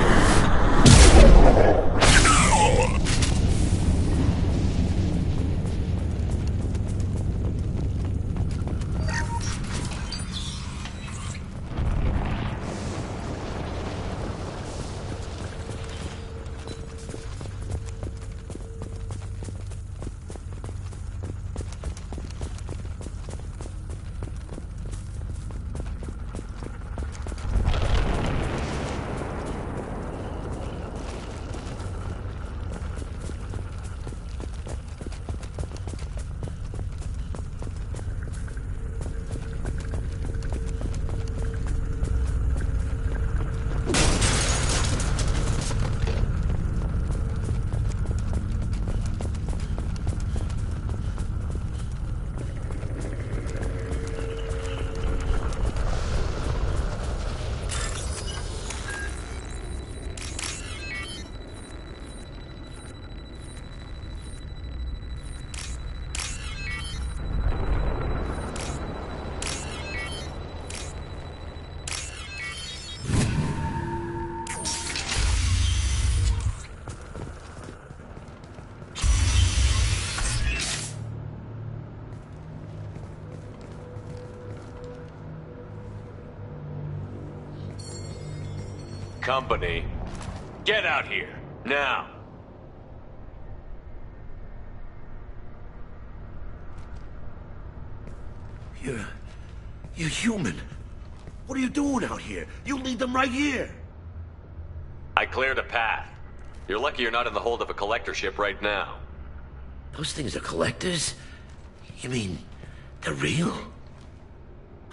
Company, get out here, now! You're human. What are you doing out here? You lead them right here. I cleared a path. You're lucky you're not in the hold of a collector ship right now. Those things are collectors? You mean, they're real?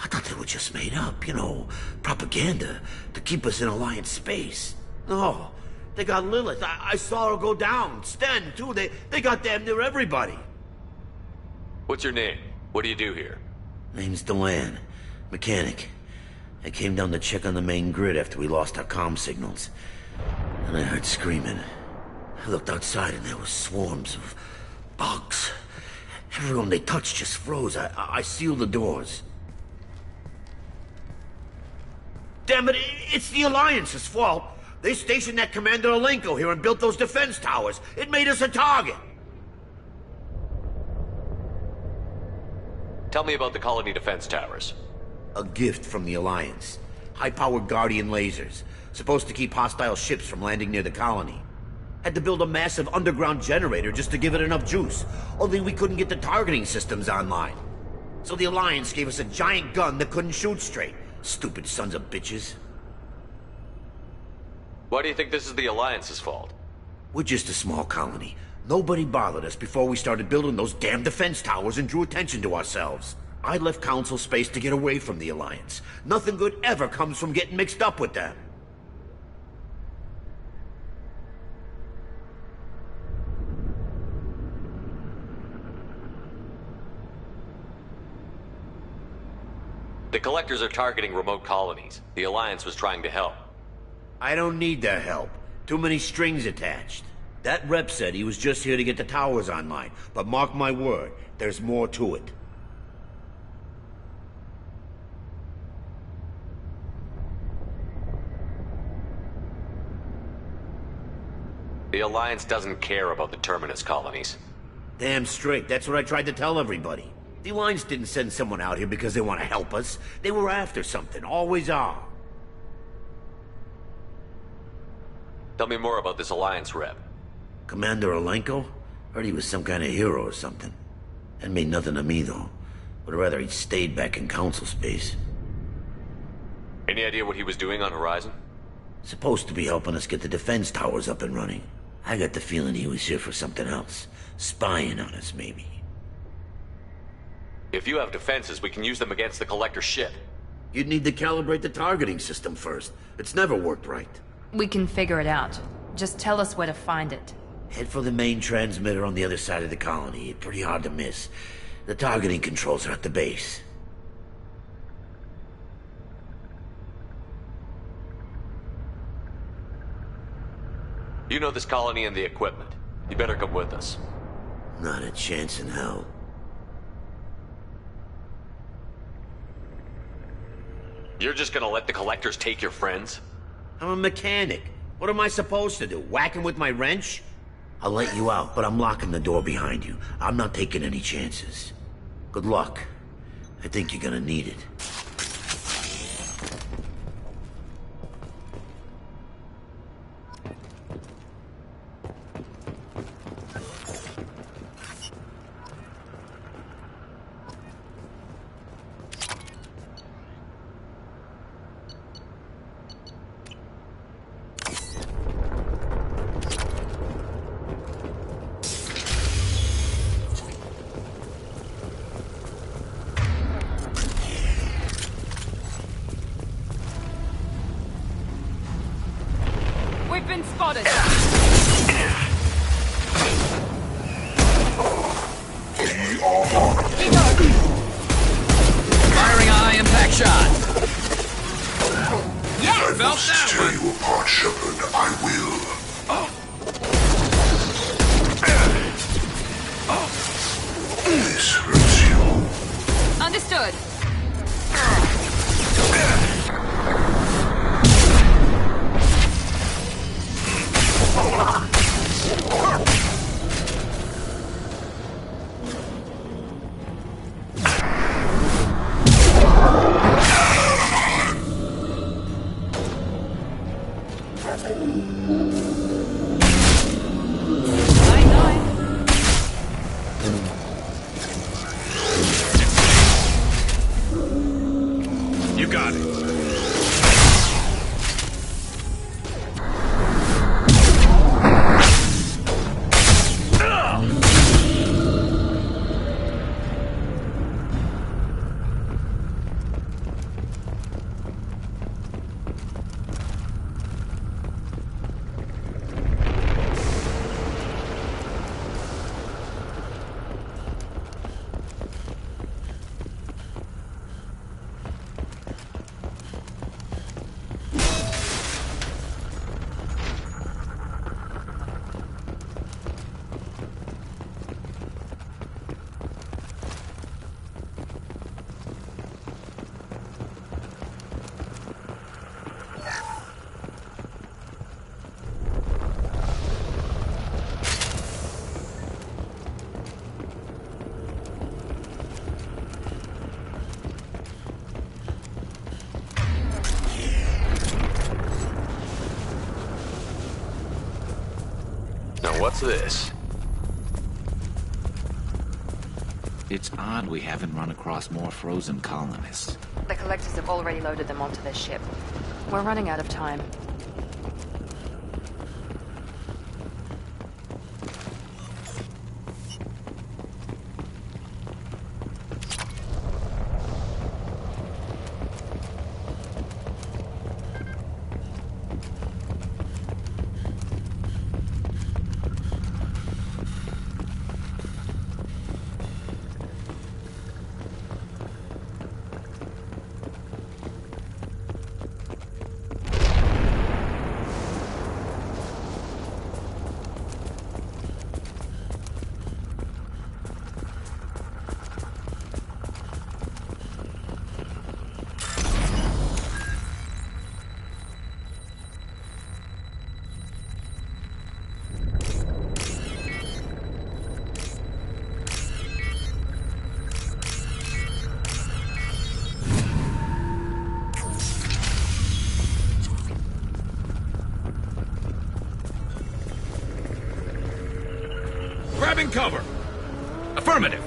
I thought they were just made up, you know, propaganda to keep us in Alliance space. No, they got Lilith. I saw her go down. Sten, too. They got damn near everybody. What's your name? What do you do here? Name's Delan. Mechanic. I came down to check on the main grid after we lost our comm signals. And I heard screaming. I looked outside and there were swarms of bugs. Everyone they touched just froze. I sealed the doors. Damn it, it's the Alliance's fault. They stationed that Commander Alenko here and built those defense towers. It made us a target. Tell me about the colony defense towers. A gift from the Alliance. High-powered Guardian lasers. Supposed to keep hostile ships from landing near the colony. Had to build a massive underground generator just to give it enough juice. Only we couldn't get the targeting systems online. So the Alliance gave us a giant gun that couldn't shoot straight. Stupid sons of bitches. Why do you think this is the Alliance's fault? We're just a small colony. Nobody bothered us before we started building those damn defense towers and drew attention to ourselves. I left Council space to get away from the Alliance. Nothing good ever comes from getting mixed up with them. The Collectors are targeting remote colonies. The Alliance was trying to help. I don't need their help. Too many strings attached. That rep said he was just here to get the towers online, but mark my word, there's more to it. The Alliance doesn't care about the Terminus colonies. Damn straight, that's what I tried to tell everybody. The Alliance didn't send someone out here because they want to help us. They were after something, always are. Tell me more about this Alliance rep. Commander Alenko? Heard he was some kind of hero or something. That mean nothing to me, though. Would rather he'd stayed back in Council space. Any idea what he was doing on Horizon? Supposed to be helping us get the defense towers up and running. I got the feeling he was here for something else. Spying on us, maybe. If you have defenses, we can use them against the Collector ship. You'd need to calibrate the targeting system first. It's never worked right. We can figure it out. Just tell us where to find it. Head for the main transmitter on the other side of the colony. Pretty hard to miss. The targeting controls are at the base. You know this colony and the equipment. You better come with us. Not a chance in hell. You're just gonna let the collectors take your friends? I'm a mechanic. What am I supposed to do? Whack him with my wrench? I'll let you out, but I'm locking the door behind you. I'm not taking any chances. Good luck. I think you're gonna need it. We've been spotted! Firing a high impact shot! If I must tear you apart, Shepard, I will. This hurts you. Understood. You got it. What's this? It's odd we haven't run across more frozen colonists. The collectors have already loaded them onto their ship. We're running out of time. Grabbing cover. Affirmative.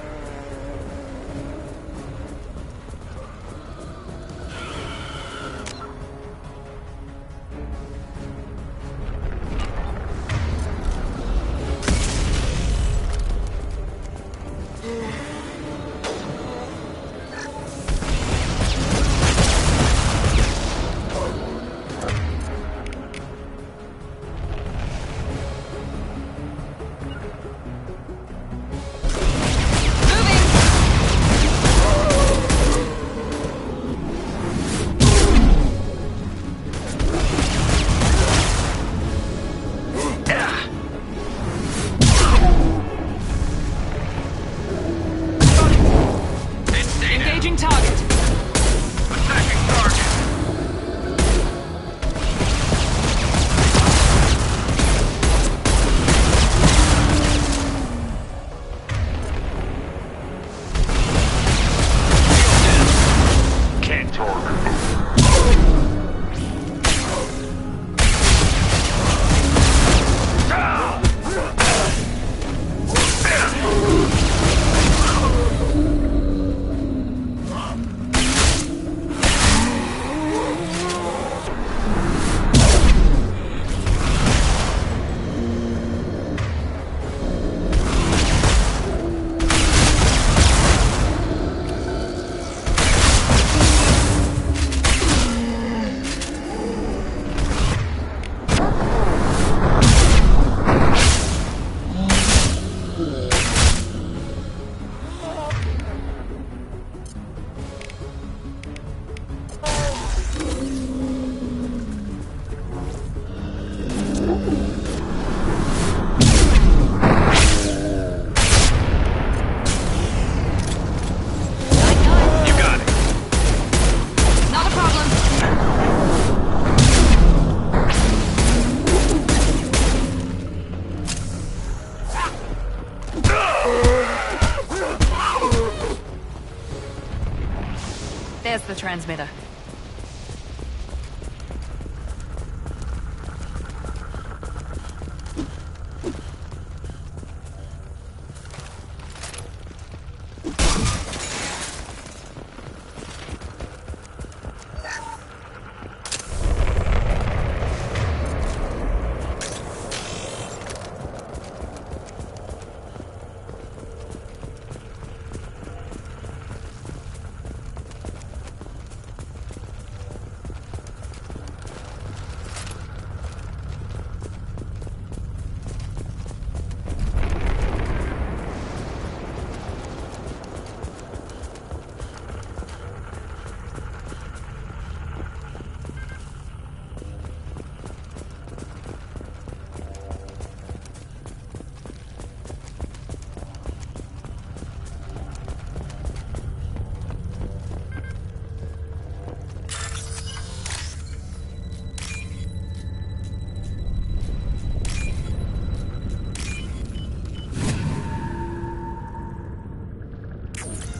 transmitter.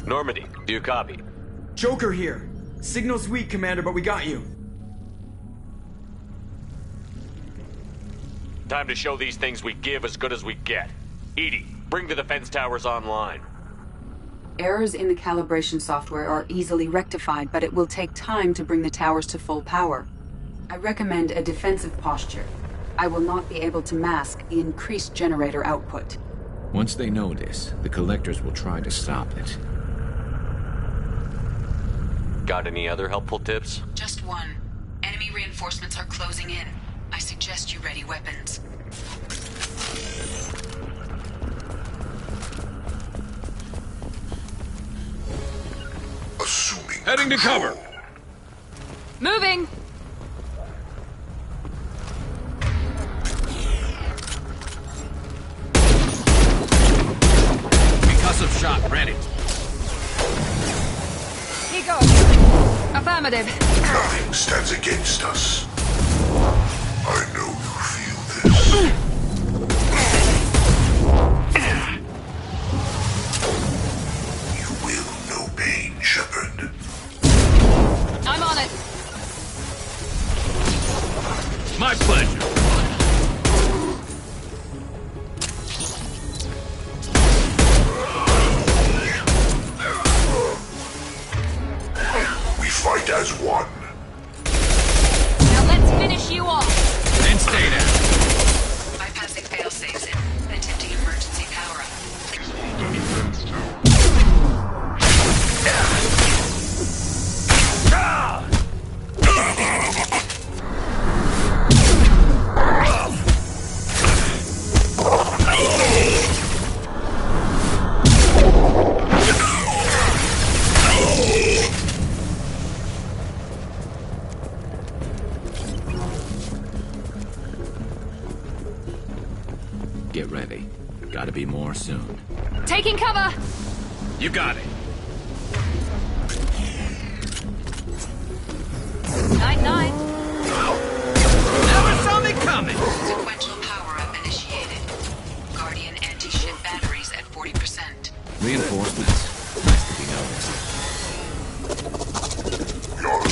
Normandy, do you copy? Joker here. Signal's weak, Commander, but we got you. Time to show these things we give as good as we get. Edie, bring the defense towers online. Errors in the calibration software are easily rectified, but it will take time to bring the towers to full power. I recommend a defensive posture. I will not be able to mask the increased generator output. Once they know this, the collectors will try to stop it. Got any other helpful tips? Just one. Enemy reinforcements are closing in. I suggest you ready weapons. Assuming heading to cover. Moving! Concussive shot ready. He goes. Affirmative. Nothing stands against us. I know you feel this. You will know pain, Shepard. I'm on it. My pleasure. Fight as one. Now let's finish you off. Then stay down. Bypassing failsafes and attempting emergency power-up. Get ready. Gotta be more soon. Taking cover! You got it. 9-9. Never saw me coming. Sequential power-up initiated. Guardian anti-ship batteries at 40%. Reinforcements. Nice to be noticed.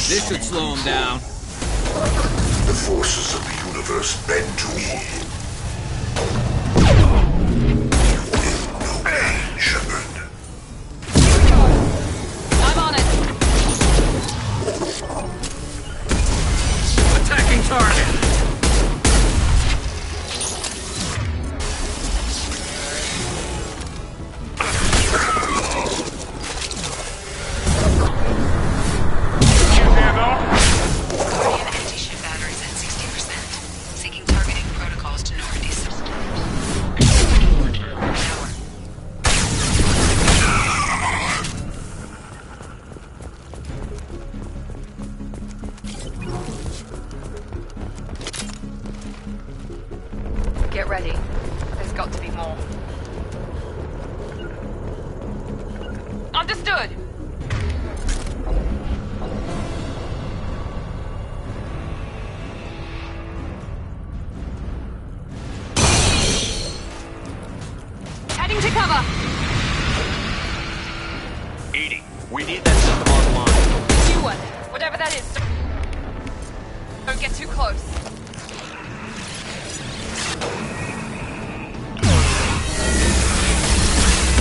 This should slow him down. The forces of the universe bend to me. Shepard. I'm on it. Attacking target. Guardian anti-ship batteries at 60%. Seeking targeting protocols to Normandy system. Get ready. There's got to be more. Understood! Heading to cover! Edie, we need that system online. You one. Don't get too close.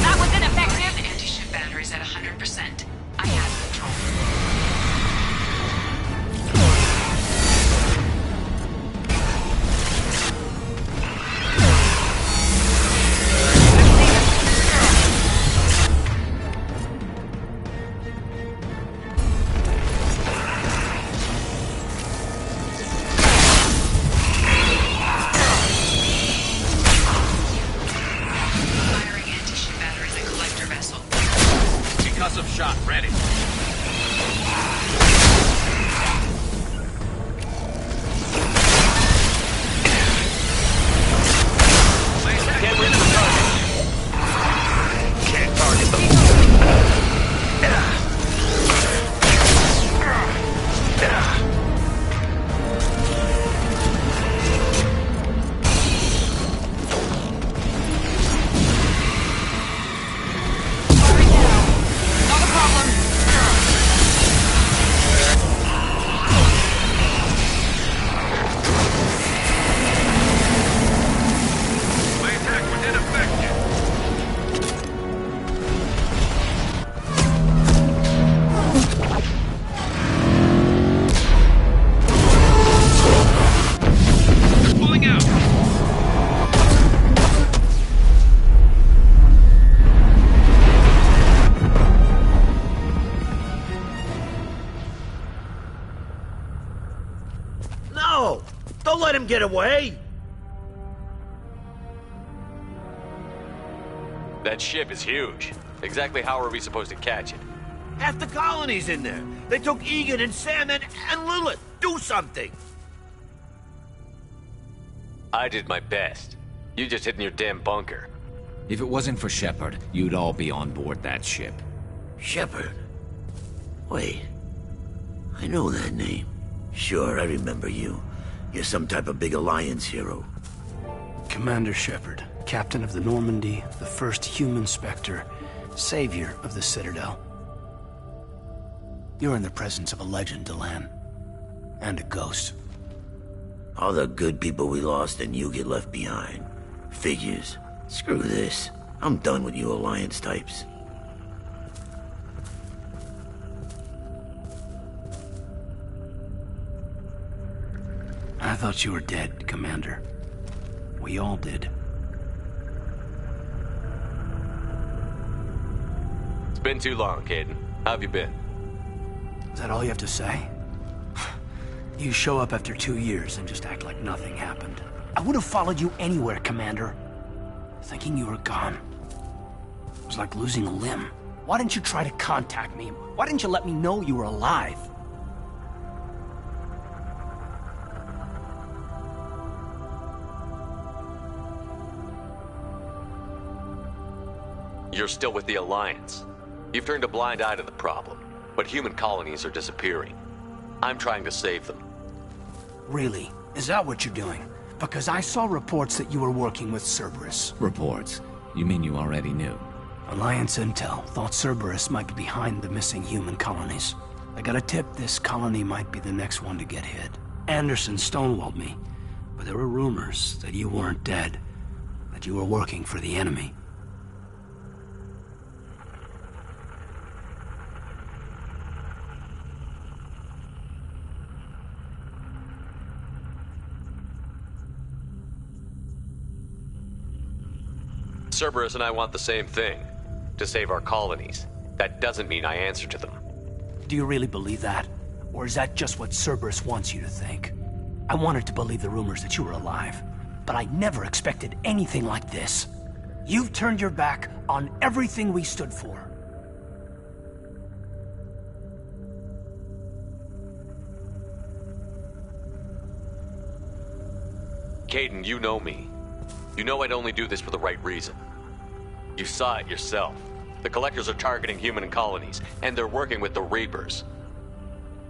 That was ineffective! The anti-ship battery's at 100%. I have control. Shot ready. Get rid of the target. Can't target them. Get away! That ship is huge. Exactly how are we supposed to catch it? Half the colony's in there. They took Egan and Sam and Lilith. Do something! I did my best. You just hid in your damn bunker. If it wasn't for Shepard, you'd all be on board that ship. Shepard? Wait. I know that name. Sure, I remember you. You're some type of big Alliance hero. Commander Shepard, captain of the Normandy, the first human Spectre, savior of the Citadel. You're in the presence of a legend, Delan. And a ghost. All the good people we lost and you get left behind. Figures. Screw this. I'm done with you Alliance types. I thought you were dead, Commander. We all did. It's been too long, Caden. How have you been? Is that all you have to say? You show up after 2 years and just act like nothing happened. I would have followed you anywhere, Commander. Thinking you were gone. It was like losing a limb. Why didn't you try to contact me? Why didn't you let me know you were alive? You're still with the Alliance. You've turned a blind eye to the problem, but human colonies are disappearing. I'm trying to save them. Really? Is that what you're doing? Because I saw reports that you were working with Cerberus. Reports? You mean you already knew? Alliance intel thought Cerberus might be behind the missing human colonies. I got a tip this colony might be the next one to get hit. Anderson stonewalled me, but there were rumors that you weren't dead, that you were working for the enemy. Cerberus and I want the same thing. To save our colonies. That doesn't mean I answer to them. Do you really believe that? Or is that just what Cerberus wants you to think? I wanted to believe the rumors that you were alive, but I never expected anything like this. You've turned your back on everything we stood for. Caden, you know me. You know I'd only do this for the right reason. You saw it yourself. The Collectors are targeting human colonies, and they're working with the Reapers.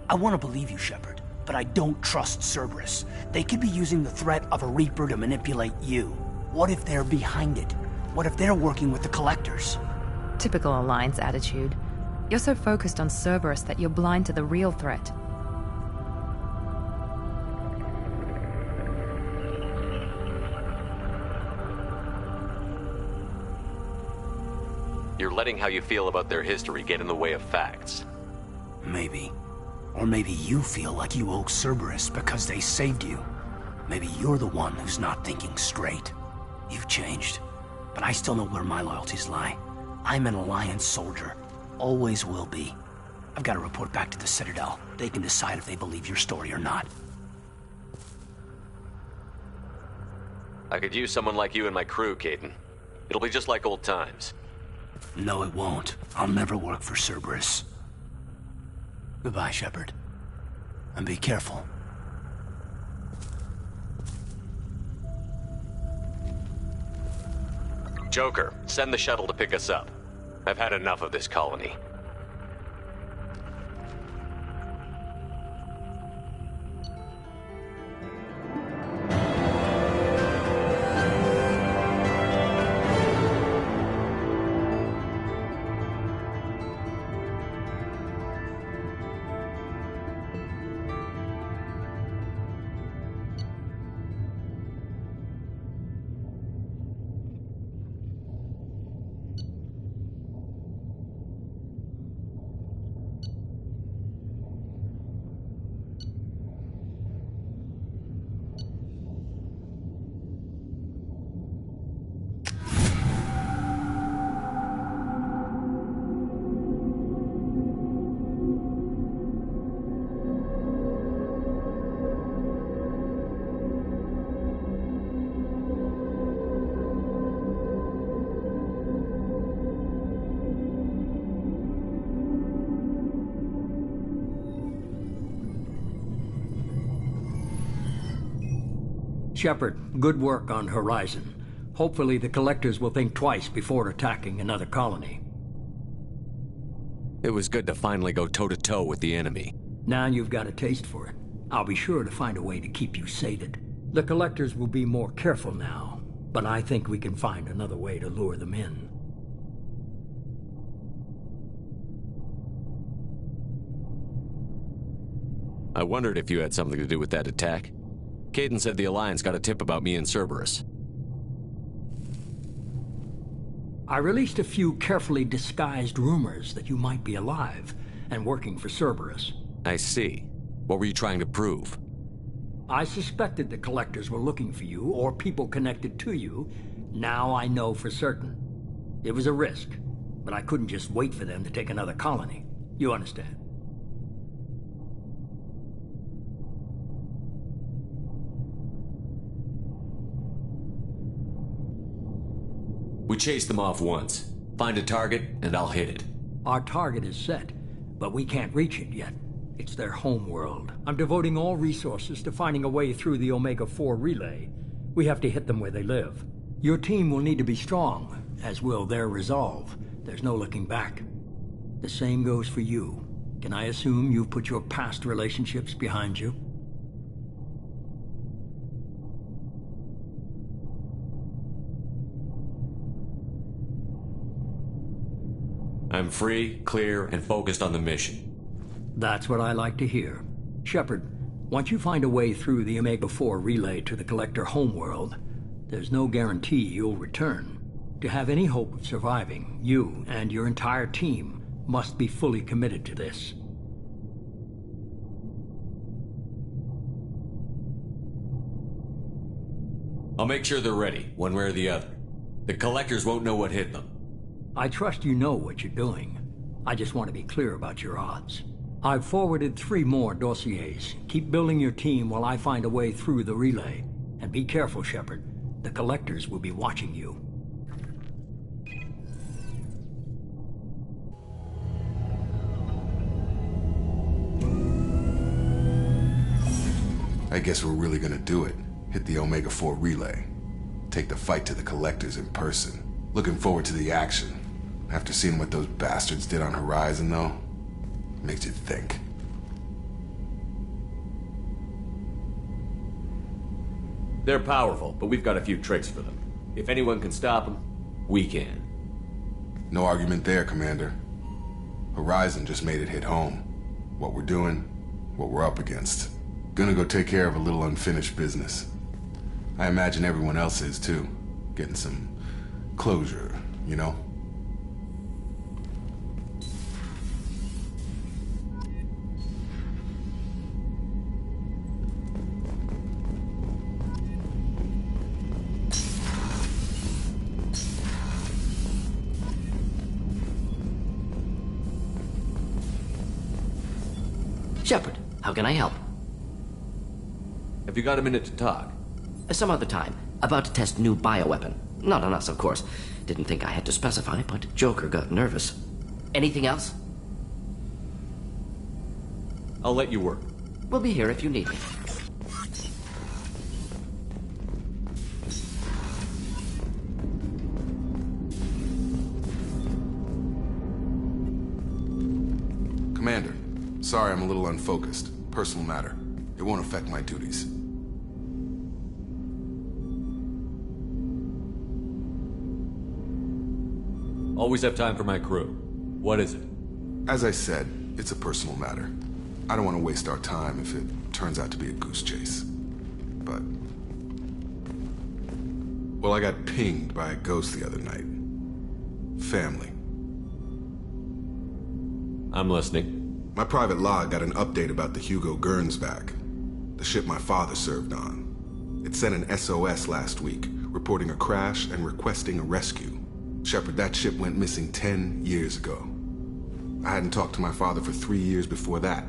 I want to believe you, Shepard, but I don't trust Cerberus. They could be using the threat of a Reaper to manipulate you. What if they're behind it? What if they're working with the Collectors? Typical Alliance attitude. You're so focused on Cerberus that you're blind to the real threat. You're letting how you feel about their history get in the way of facts. Maybe. Or maybe you feel like you owe Cerberus because they saved you. Maybe you're the one who's not thinking straight. You've changed. But I still know where my loyalties lie. I'm an Alliance soldier. Always will be. I've got to report back to the Citadel. They can decide if they believe your story or not. I could use someone like you in my crew, Caden. It'll be just like old times. No, it won't. I'll never work for Cerberus. Goodbye, Shepard. And be careful. Joker, send the shuttle to pick us up. I've had enough of this colony. Shepard, good work on Horizon. Hopefully the Collectors will think twice before attacking another colony. It was good to finally go toe-to-toe with the enemy. Now you've got a taste for it. I'll be sure to find a way to keep you sated. The Collectors will be more careful now, but I think we can find another way to lure them in. I wondered if you had something to do with that attack. Caden said the Alliance got a tip about me and Cerberus. I released a few carefully disguised rumors that you might be alive and working for Cerberus. I see. What were you trying to prove? I suspected the Collectors were looking for you, or people connected to you. Now I know for certain. It was a risk, but I couldn't just wait for them to take another colony. You understand? We chased them off once. Find a target, and I'll hit it. Our target is set, but we can't reach it yet. It's their home world. I'm devoting all resources to finding a way through the Omega-4 relay. We have to hit them where they live. Your team will need to be strong, as will their resolve. There's no looking back. The same goes for you. Can I assume you've put your past relationships behind you? I'm free, clear, and focused on the mission. That's what I like to hear. Shepard, once you find a way through the Omega-4 relay to the Collector homeworld, there's no guarantee you'll return. To have any hope of surviving, you and your entire team must be fully committed to this. I'll make sure they're ready, one way or the other. The Collectors won't know what hit them. I trust you know what you're doing. I just want to be clear about your odds. I've forwarded 3 more dossiers. Keep building your team while I find a way through the relay. And be careful, Shepard. The Collectors will be watching you. I guess we're really gonna do it. Hit the Omega-4 relay. Take the fight to the Collectors in person. Looking forward to the action. After seeing what those bastards did on Horizon, though, makes you think. They're powerful, but we've got a few tricks for them. If anyone can stop them, we can. No argument there, Commander. Horizon just made it hit home. What we're doing, what we're up against. Gonna go take care of a little unfinished business. I imagine everyone else is, too. Getting some closure, you know? Shepard, how can I help? Have you got a minute to talk? Some other time. About to test new bioweapon. Not on us, of course. Didn't think I had to specify, but Joker got nervous. Anything else? I'll let you work. We'll be here if you need me. Commander, sorry I'm a little unfocused. Personal matter. It won't affect my duties. Always have time for my crew. What is it? As I said, it's a personal matter. I don't want to waste our time if it turns out to be a goose chase. But... well, I got pinged by a ghost the other night. Family. I'm listening. My private log got an update about the Hugo Gernsback, the ship my father served on. It sent an SOS last week, reporting a crash and requesting a rescue. Shepard, that ship went missing 10 years ago. I hadn't talked to my father for 3 years before that.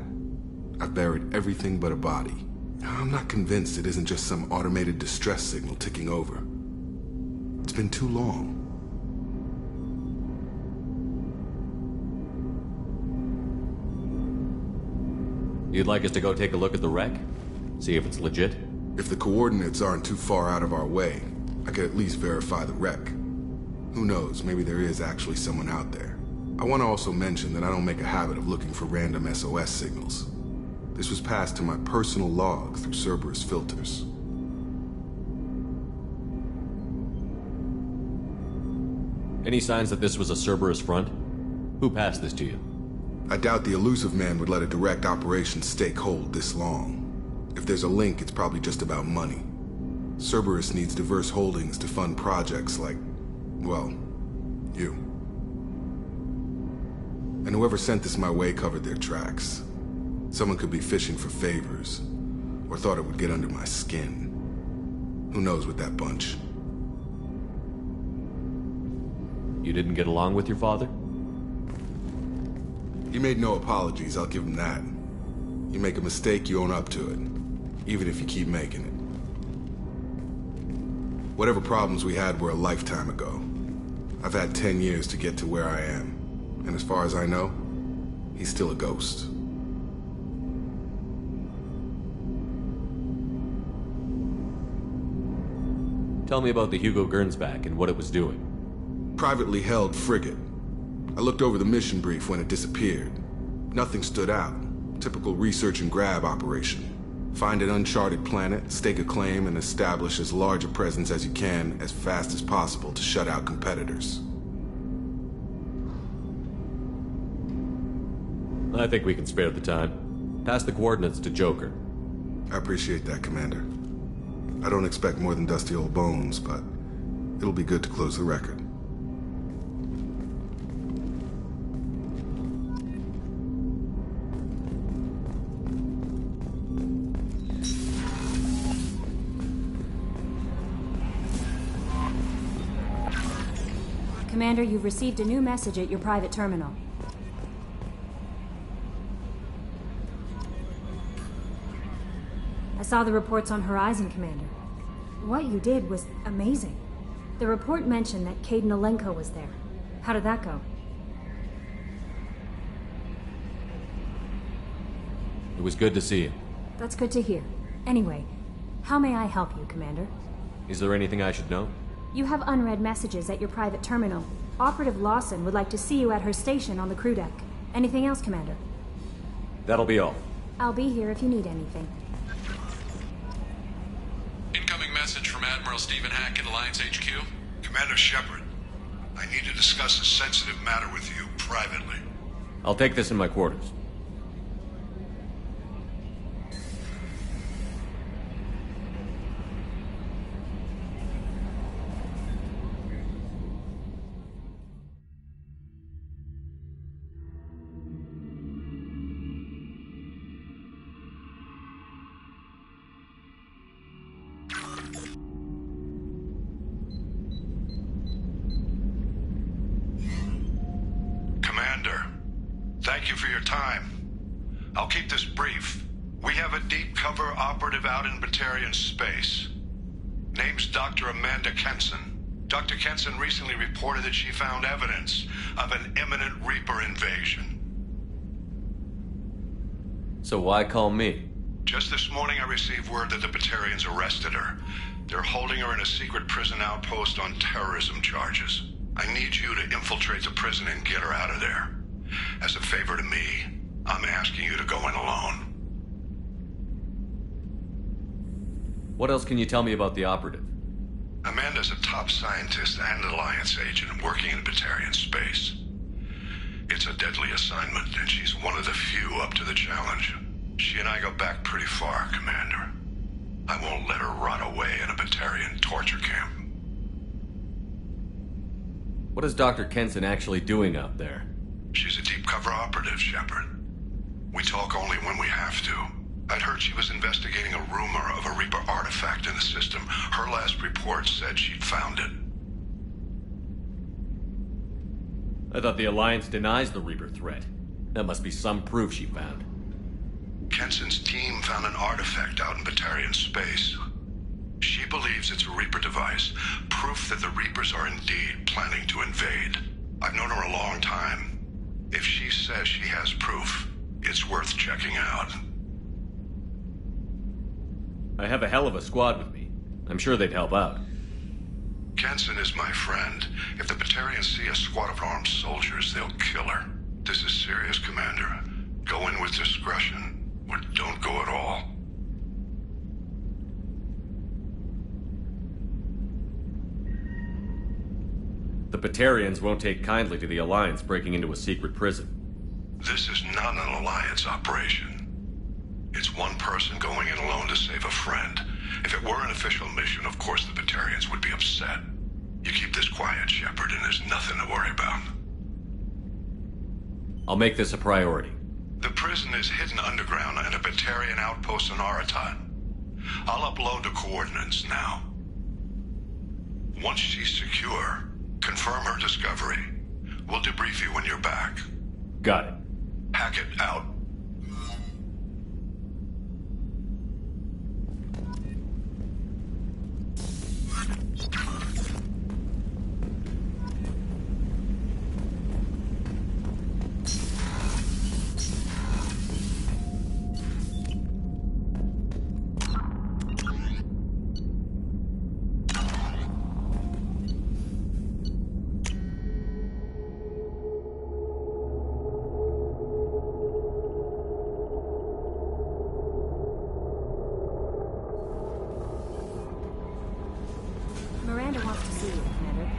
I've buried everything but a body. I'm not convinced it isn't just some automated distress signal ticking over. It's been too long. You'd like us to go take a look at the wreck? See if it's legit? If the coordinates aren't too far out of our way, I could at least verify the wreck. Who knows, maybe there is actually someone out there. I want to also mention that I don't make a habit of looking for random SOS signals. This was passed to my personal log through Cerberus filters. Any signs that this was a Cerberus front? Who passed this to you? I doubt the elusive man would let a direct operation stake hold this long. If there's a link, it's probably just about money. Cerberus needs diverse holdings to fund projects like, well, you. And whoever sent this my way covered their tracks. Someone could be fishing for favors, or thought it would get under my skin. Who knows with that bunch? You didn't get along with your father? He made no apologies, I'll give him that. You make a mistake, you own up to it. Even if you keep making it. Whatever problems we had were a lifetime ago. I've had 10 years to get to where I am. And as far as I know, he's still a ghost. Tell me about the Hugo Gernsback and what it was doing. Privately held frigate. I looked over the mission brief when it disappeared. Nothing stood out. Typical research and grab operation. Find an uncharted planet, stake a claim, and establish as large a presence as you can as fast as possible to shut out competitors. I think we can spare the time. Pass the coordinates to Joker. I appreciate that, Commander. I don't expect more than dusty old bones, but it'll be good to close the record. Commander, you've received a new message at your private terminal. I saw the reports on Horizon, Commander. What you did was amazing. The report mentioned that Caden Alenko was there. How did that go? It was good to see you. That's good to hear. Anyway, how may I help you, Commander? Is there anything I should know? You have unread messages at your private terminal. Operative Lawson would like to see you at her station on the crew deck. Anything else, Commander? That'll be all. I'll be here if you need anything. Incoming message from Admiral Stephen Hackett, Alliance HQ. Commander Shepard, I need to discuss a sensitive matter with you privately. I'll take this in my quarters. Commander, thank you for your time. I'll keep this brief. We have a deep cover operative out in Batarian space. Name's Dr. Amanda Kenson. Dr. Kenson recently reported that she found evidence of an imminent Reaper invasion. So why call me? Just this morning I received word that the Batarians arrested her. They're holding her in a secret prison outpost on terrorism charges. I need you to infiltrate the prison and get her out of there. As a favor to me, I'm asking you to go in alone. What else can you tell me about the operative? Amanda's a top scientist and Alliance agent working in Batarian space. It's a deadly assignment, and she's one of the few up to the challenge. She and I go back pretty far, Commander. I won't let her rot away in a Batarian torture camp. What is Dr. Kenson actually doing out there? She's a deep cover operative, Shepard. We talk only when we have to. I'd heard she was investigating a rumor of a Reaper artifact in the system. Her last report said she'd found it. I thought the Alliance denies the Reaper threat. That must be some proof she found. Kenson's team found an artifact out in Batarian space. She believes it's a Reaper device, proof that the Reapers are indeed planning to invade. I've known her a long time. If she says she has proof, it's worth checking out. I have a hell of a squad with me. I'm sure they'd help out. Kenson is my friend. If the Batarians see a squad of armed soldiers, they'll kill her. This is serious, Commander. Go in with discretion, or don't go at all. The Batarians won't take kindly to the Alliance breaking into a secret prison. This is not an Alliance operation. It's one person going in alone to save a friend. If it were an official mission, of course the Batarians would be upset. You keep this quiet, Shepard, and there's nothing to worry about. I'll make this a priority. The prison is hidden underground in a Batarian outpost on Daratar. I'll upload the coordinates now. Once she's secure, confirm her discovery. We'll debrief you when you're back. Got it. Hackett out. Miranda wants to see you, Commander.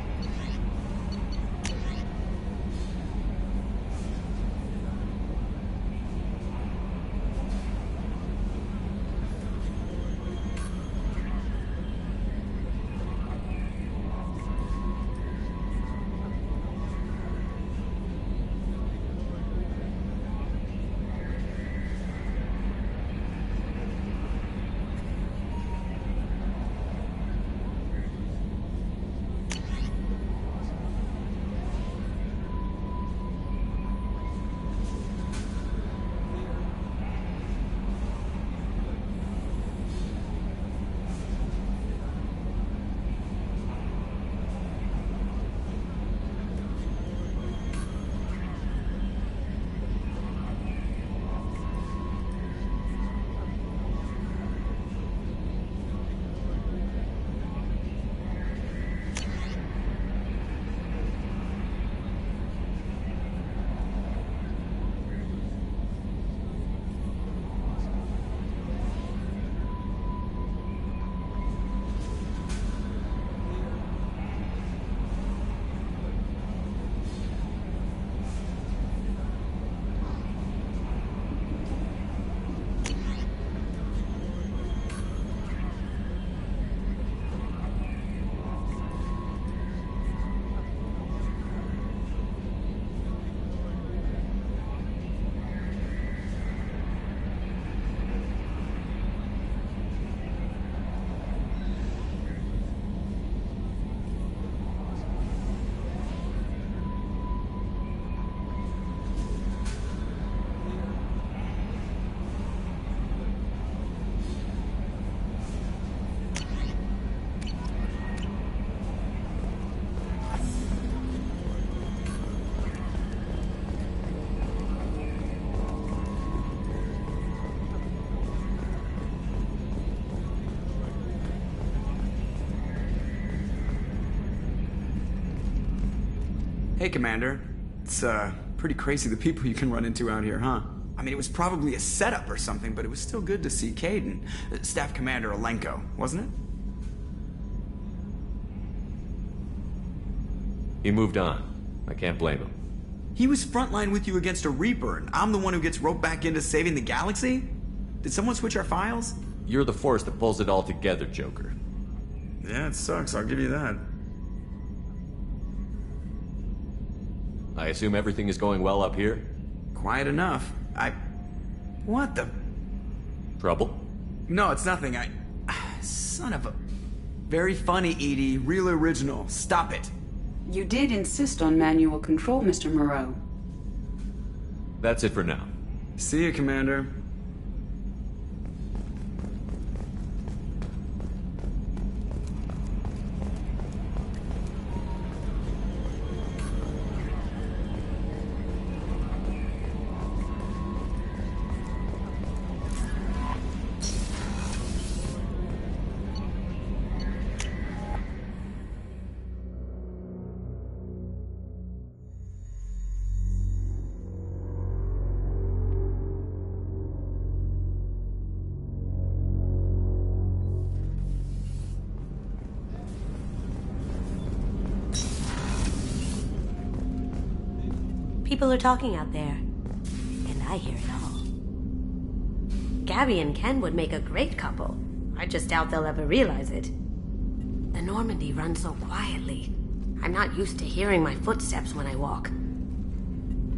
Hey, Commander. It's, pretty crazy the people you can run into out here, huh? I mean, it was probably a setup or something, but it was still good to see Kaidan. Staff Commander Alenko, wasn't it? He moved on. I can't blame him. He was frontline with you against a Reaper, and I'm the one who gets roped back into saving the galaxy? Did someone switch our files? You're the force that pulls it all together, Joker. Yeah, it sucks, I'll give you that. I assume everything is going well up here? Quiet enough. What the... Trouble? No, it's nothing. Son of a... Very funny, Edie. Real original. Stop it. You did insist on manual control, Mr. Moreau. That's it for now. See you, Commander. People are talking out there, and I hear it all. Gabby and Ken would make a great couple. I just doubt they'll ever realize it. The Normandy runs so quietly. I'm not used to hearing my footsteps when I walk.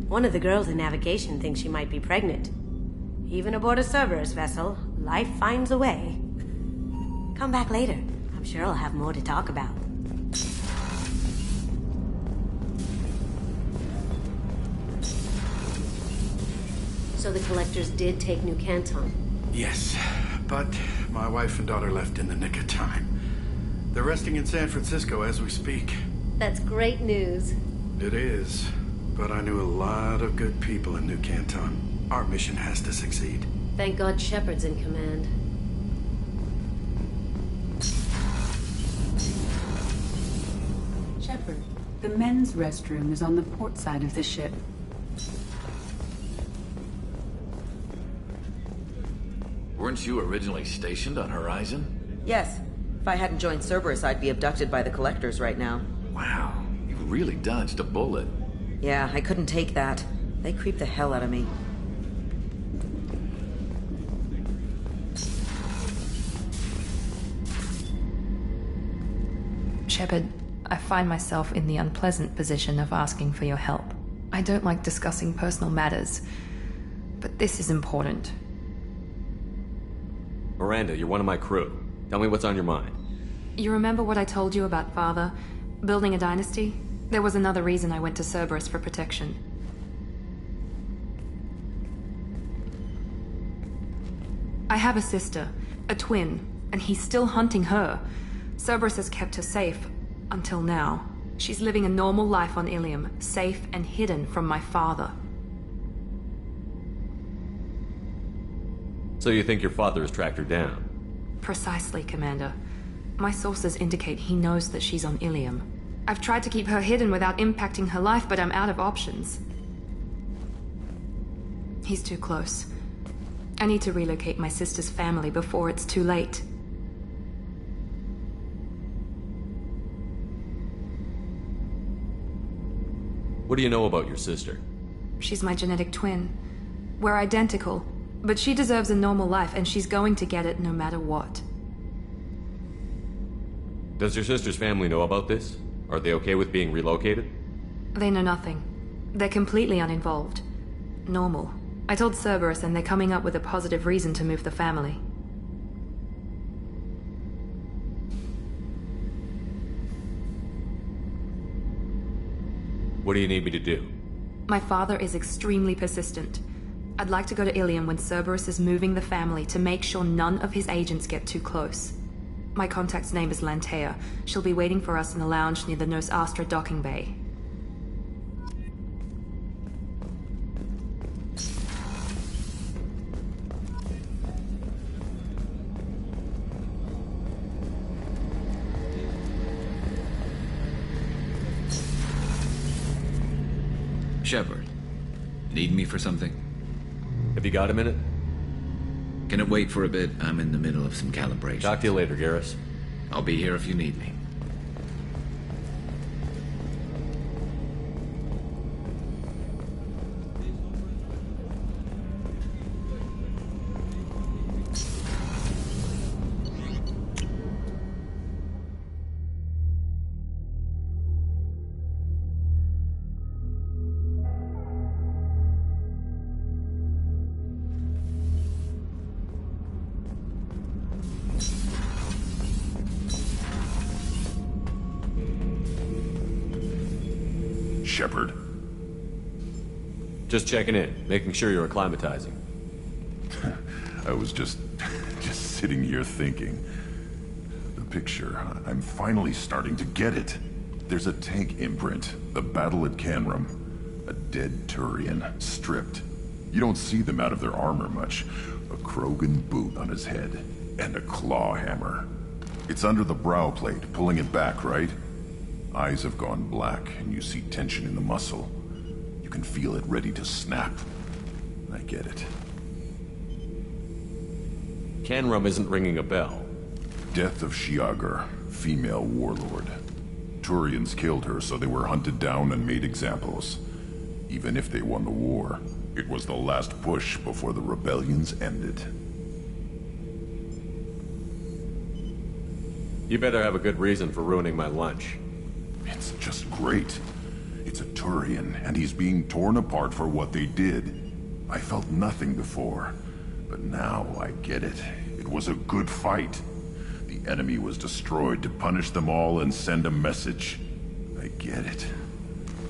One of the girls in navigation thinks she might be pregnant. Even aboard a Cerberus vessel, life finds a way. Come back later. I'm sure I'll have more to talk about. So the collectors did take New Canton? Yes, but my wife and daughter left in the nick of time. They're resting in San Francisco as we speak. That's great news. It is, but I knew a lot of good people in New Canton. Our mission has to succeed. Thank God Shepard's in command. Shepard, the men's restroom is on the port side of the ship. Weren't you originally stationed on Horizon? Yes. If I hadn't joined Cerberus, I'd be abducted by the Collectors right now. Wow, you really dodged a bullet. Yeah, I couldn't take that. They creep the hell out of me. Shepard, I find myself in the unpleasant position of asking for your help. I don't like discussing personal matters, but this is important. Miranda, you're one of my crew. Tell me what's on your mind. You remember what I told you about Father? Building a dynasty? There was another reason I went to Cerberus for protection. I have a sister, a twin, and he's still hunting her. Cerberus has kept her safe, until now. She's living a normal life on Ilium, safe and hidden from my father. So you think your father has tracked her down? Precisely, Commander. My sources indicate he knows that she's on Ilium. I've tried to keep her hidden without impacting her life, but I'm out of options. He's too close. I need to relocate my sister's family before it's too late. What do you know about your sister? She's my genetic twin. We're identical, but she deserves a normal life, and she's going to get it no matter what. Does your sister's family know about this? Are they okay with being relocated? They know nothing. They're completely uninvolved. Normal. I told Cerberus, and they're coming up with a positive reason to move the family. What do you need me to do? My father is extremely persistent. I'd like to go to Ilium when Cerberus is moving the family to make sure none of his agents get too close. My contact's name is Lantea. She'll be waiting for us in the lounge near the Nos Astra docking bay. Shepard, need me for something? Have you got a minute? Can it wait for a bit? I'm in the middle of some calibration. Talk to you later, Garrus. I'll be here if you need me. Shepard. Just checking in, making sure you're acclimatizing. I was just sitting here thinking. The picture, I'm finally starting to get it. There's a tank imprint, the battle at Canrum. A dead Turian, stripped. You don't see them out of their armor much. A Krogan boot on his head, and a claw hammer. It's under the brow plate, pulling it back, right? Eyes have gone black, and you see tension in the muscle. You can feel it ready to snap. I get it. Canrum isn't ringing a bell. Death of Shiagar, female warlord. Turians killed her, so they were hunted down and made examples. Even if they won the war, it was the last push before the rebellions ended. You better have a good reason for ruining my lunch. It's just great. It's a Turian, and he's being torn apart for what they did. I felt nothing before, but now I get it. It was a good fight. The enemy was destroyed to punish them all and send a message. I get it.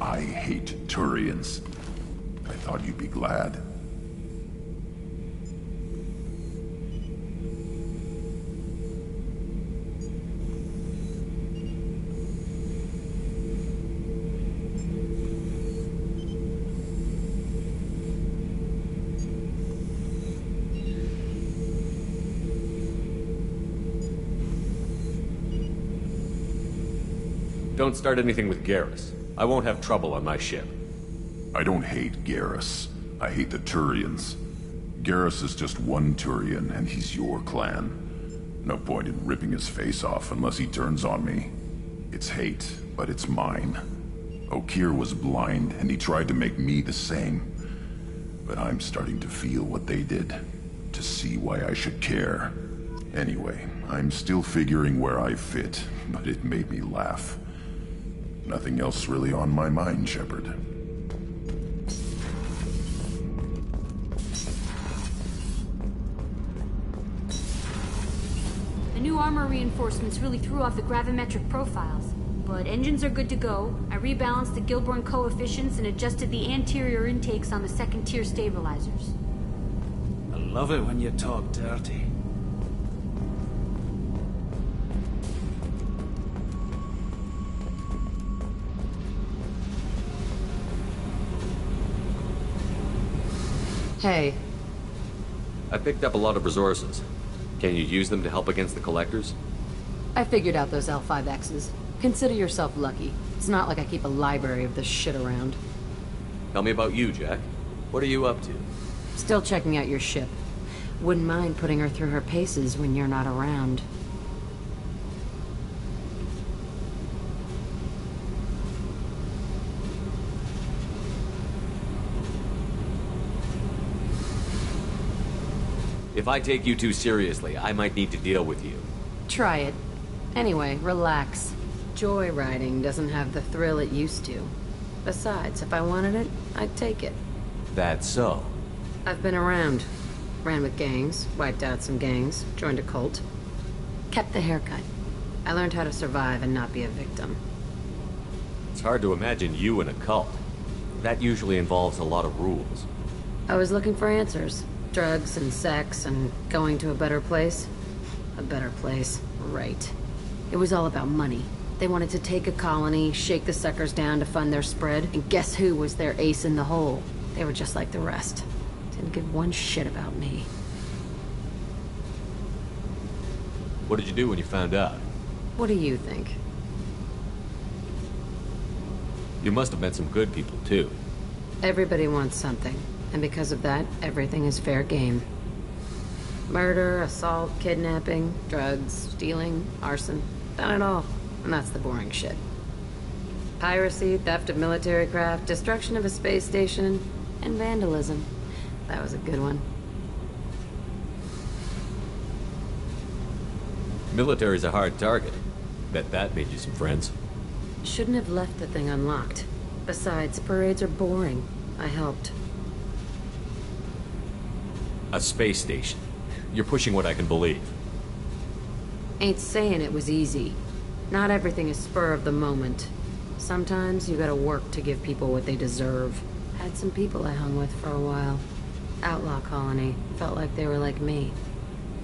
I hate Turians. I thought you'd be glad. Don't start anything with Garrus. I won't have trouble on my ship. I don't hate Garrus. I hate the Turians. Garrus is just one Turian, and he's your clan. No point in ripping his face off unless he turns on me. It's hate, but it's mine. Okeer was blind, and he tried to make me the same. But I'm starting to feel what they did, to see why I should care. Anyway, I'm still figuring where I fit, but it made me laugh. Nothing else really on my mind, Shepard. The new armor reinforcements really threw off the gravimetric profiles. But engines are good to go. I rebalanced the Gilborn coefficients and adjusted the anterior intakes on the second-tier stabilizers. I love it when you talk dirty. Hey. I picked up a lot of resources. Can you use them to help against the Collectors? I figured out those L5Xs. Consider yourself lucky. It's not like I keep a library of this shit around. Tell me about you, Jack. What are you up to? Still checking out your ship. Wouldn't mind putting her through her paces when you're not around. If I take you too seriously, I might need to deal with you. Try it. Anyway, relax. Joyriding doesn't have the thrill it used to. Besides, if I wanted it, I'd take it. That's so. I've been around. Ran with gangs, wiped out some gangs, joined a cult. Kept the haircut. I learned how to survive and not be a victim. It's hard to imagine you in a cult. That usually involves a lot of rules. I was looking for answers. Drugs and sex and going to a better place. A better place, right. It was all about money. They wanted to take a colony, shake the suckers down to fund their spread, and guess who was their ace in the hole? They were just like the rest. Didn't give one shit about me. What did you do when you found out? What do you think? You must have met some good people, too. Everybody wants something, and because of that, everything is fair game. Murder, assault, kidnapping, drugs, stealing, arson, done it all. And that's the boring shit. Piracy, theft of military craft, destruction of a space station, and vandalism. That was a good one. Military's a hard target. Bet that made you some friends. Shouldn't have left the thing unlocked. Besides, parades are boring. I helped. A space station. You're pushing what I can believe. Ain't saying it was easy. Not everything is spur of the moment. Sometimes you gotta work to give people what they deserve. Had some people I hung with for a while. Outlaw colony. Felt like they were like me.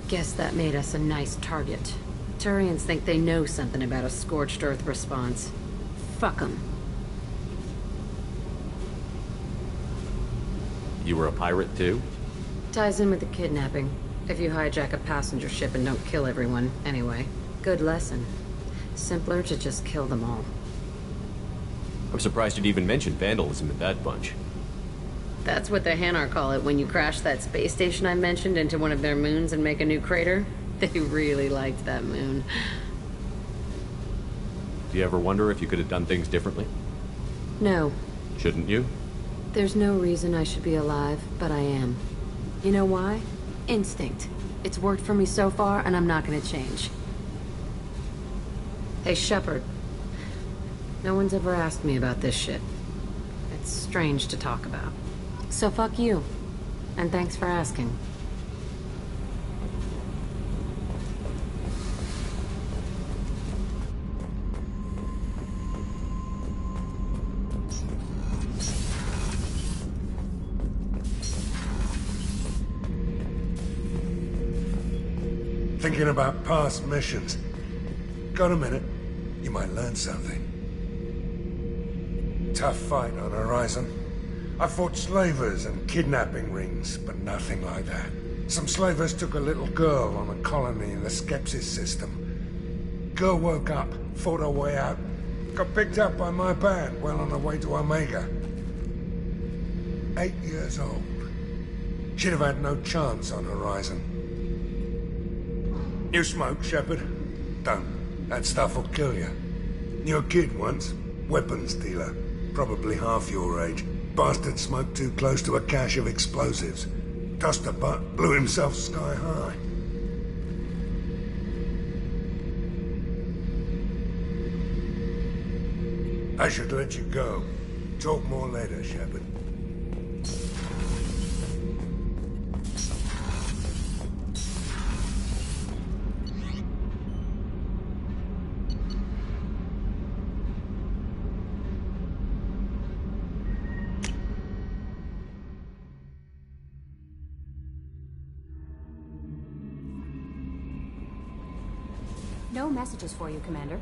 Guess that made us a nice target. Turians think they know something about a scorched earth response. Fuck 'em. You were a pirate too? Ties in with the kidnapping. If you hijack a passenger ship and don't kill everyone, anyway. Good lesson. Simpler to just kill them all. I'm surprised you'd even mention vandalism in that bunch. That's what the Hanar call it when you crash that space station I mentioned into one of their moons and make a new crater. They really liked that moon. Do you ever wonder if you could have done things differently? No. Shouldn't you? There's no reason I should be alive, but I am. You know why? Instinct. It's worked for me so far, and I'm not gonna change. Hey, Shepard. No one's ever asked me about this shit. It's strange to talk about. So fuck you. And thanks for asking. Thinking about past missions. Got a minute? You might learn something. Tough fight on Horizon. I fought slavers and kidnapping rings, but nothing like that. Some slavers took a little girl on a colony in the Skepsis system. Girl woke up, fought her way out, got picked up by my band well on her way to Omega. 8 years old. She'd have had no chance on Horizon. You smoke, Shepard? Don't. That stuff will kill you. You're a kid once. Weapons dealer. Probably half your age. Bastard smoked too close to a cache of explosives. Tossed a butt, blew himself sky high. I should let you go. Talk more later, Shepard. No messages for you, Commander.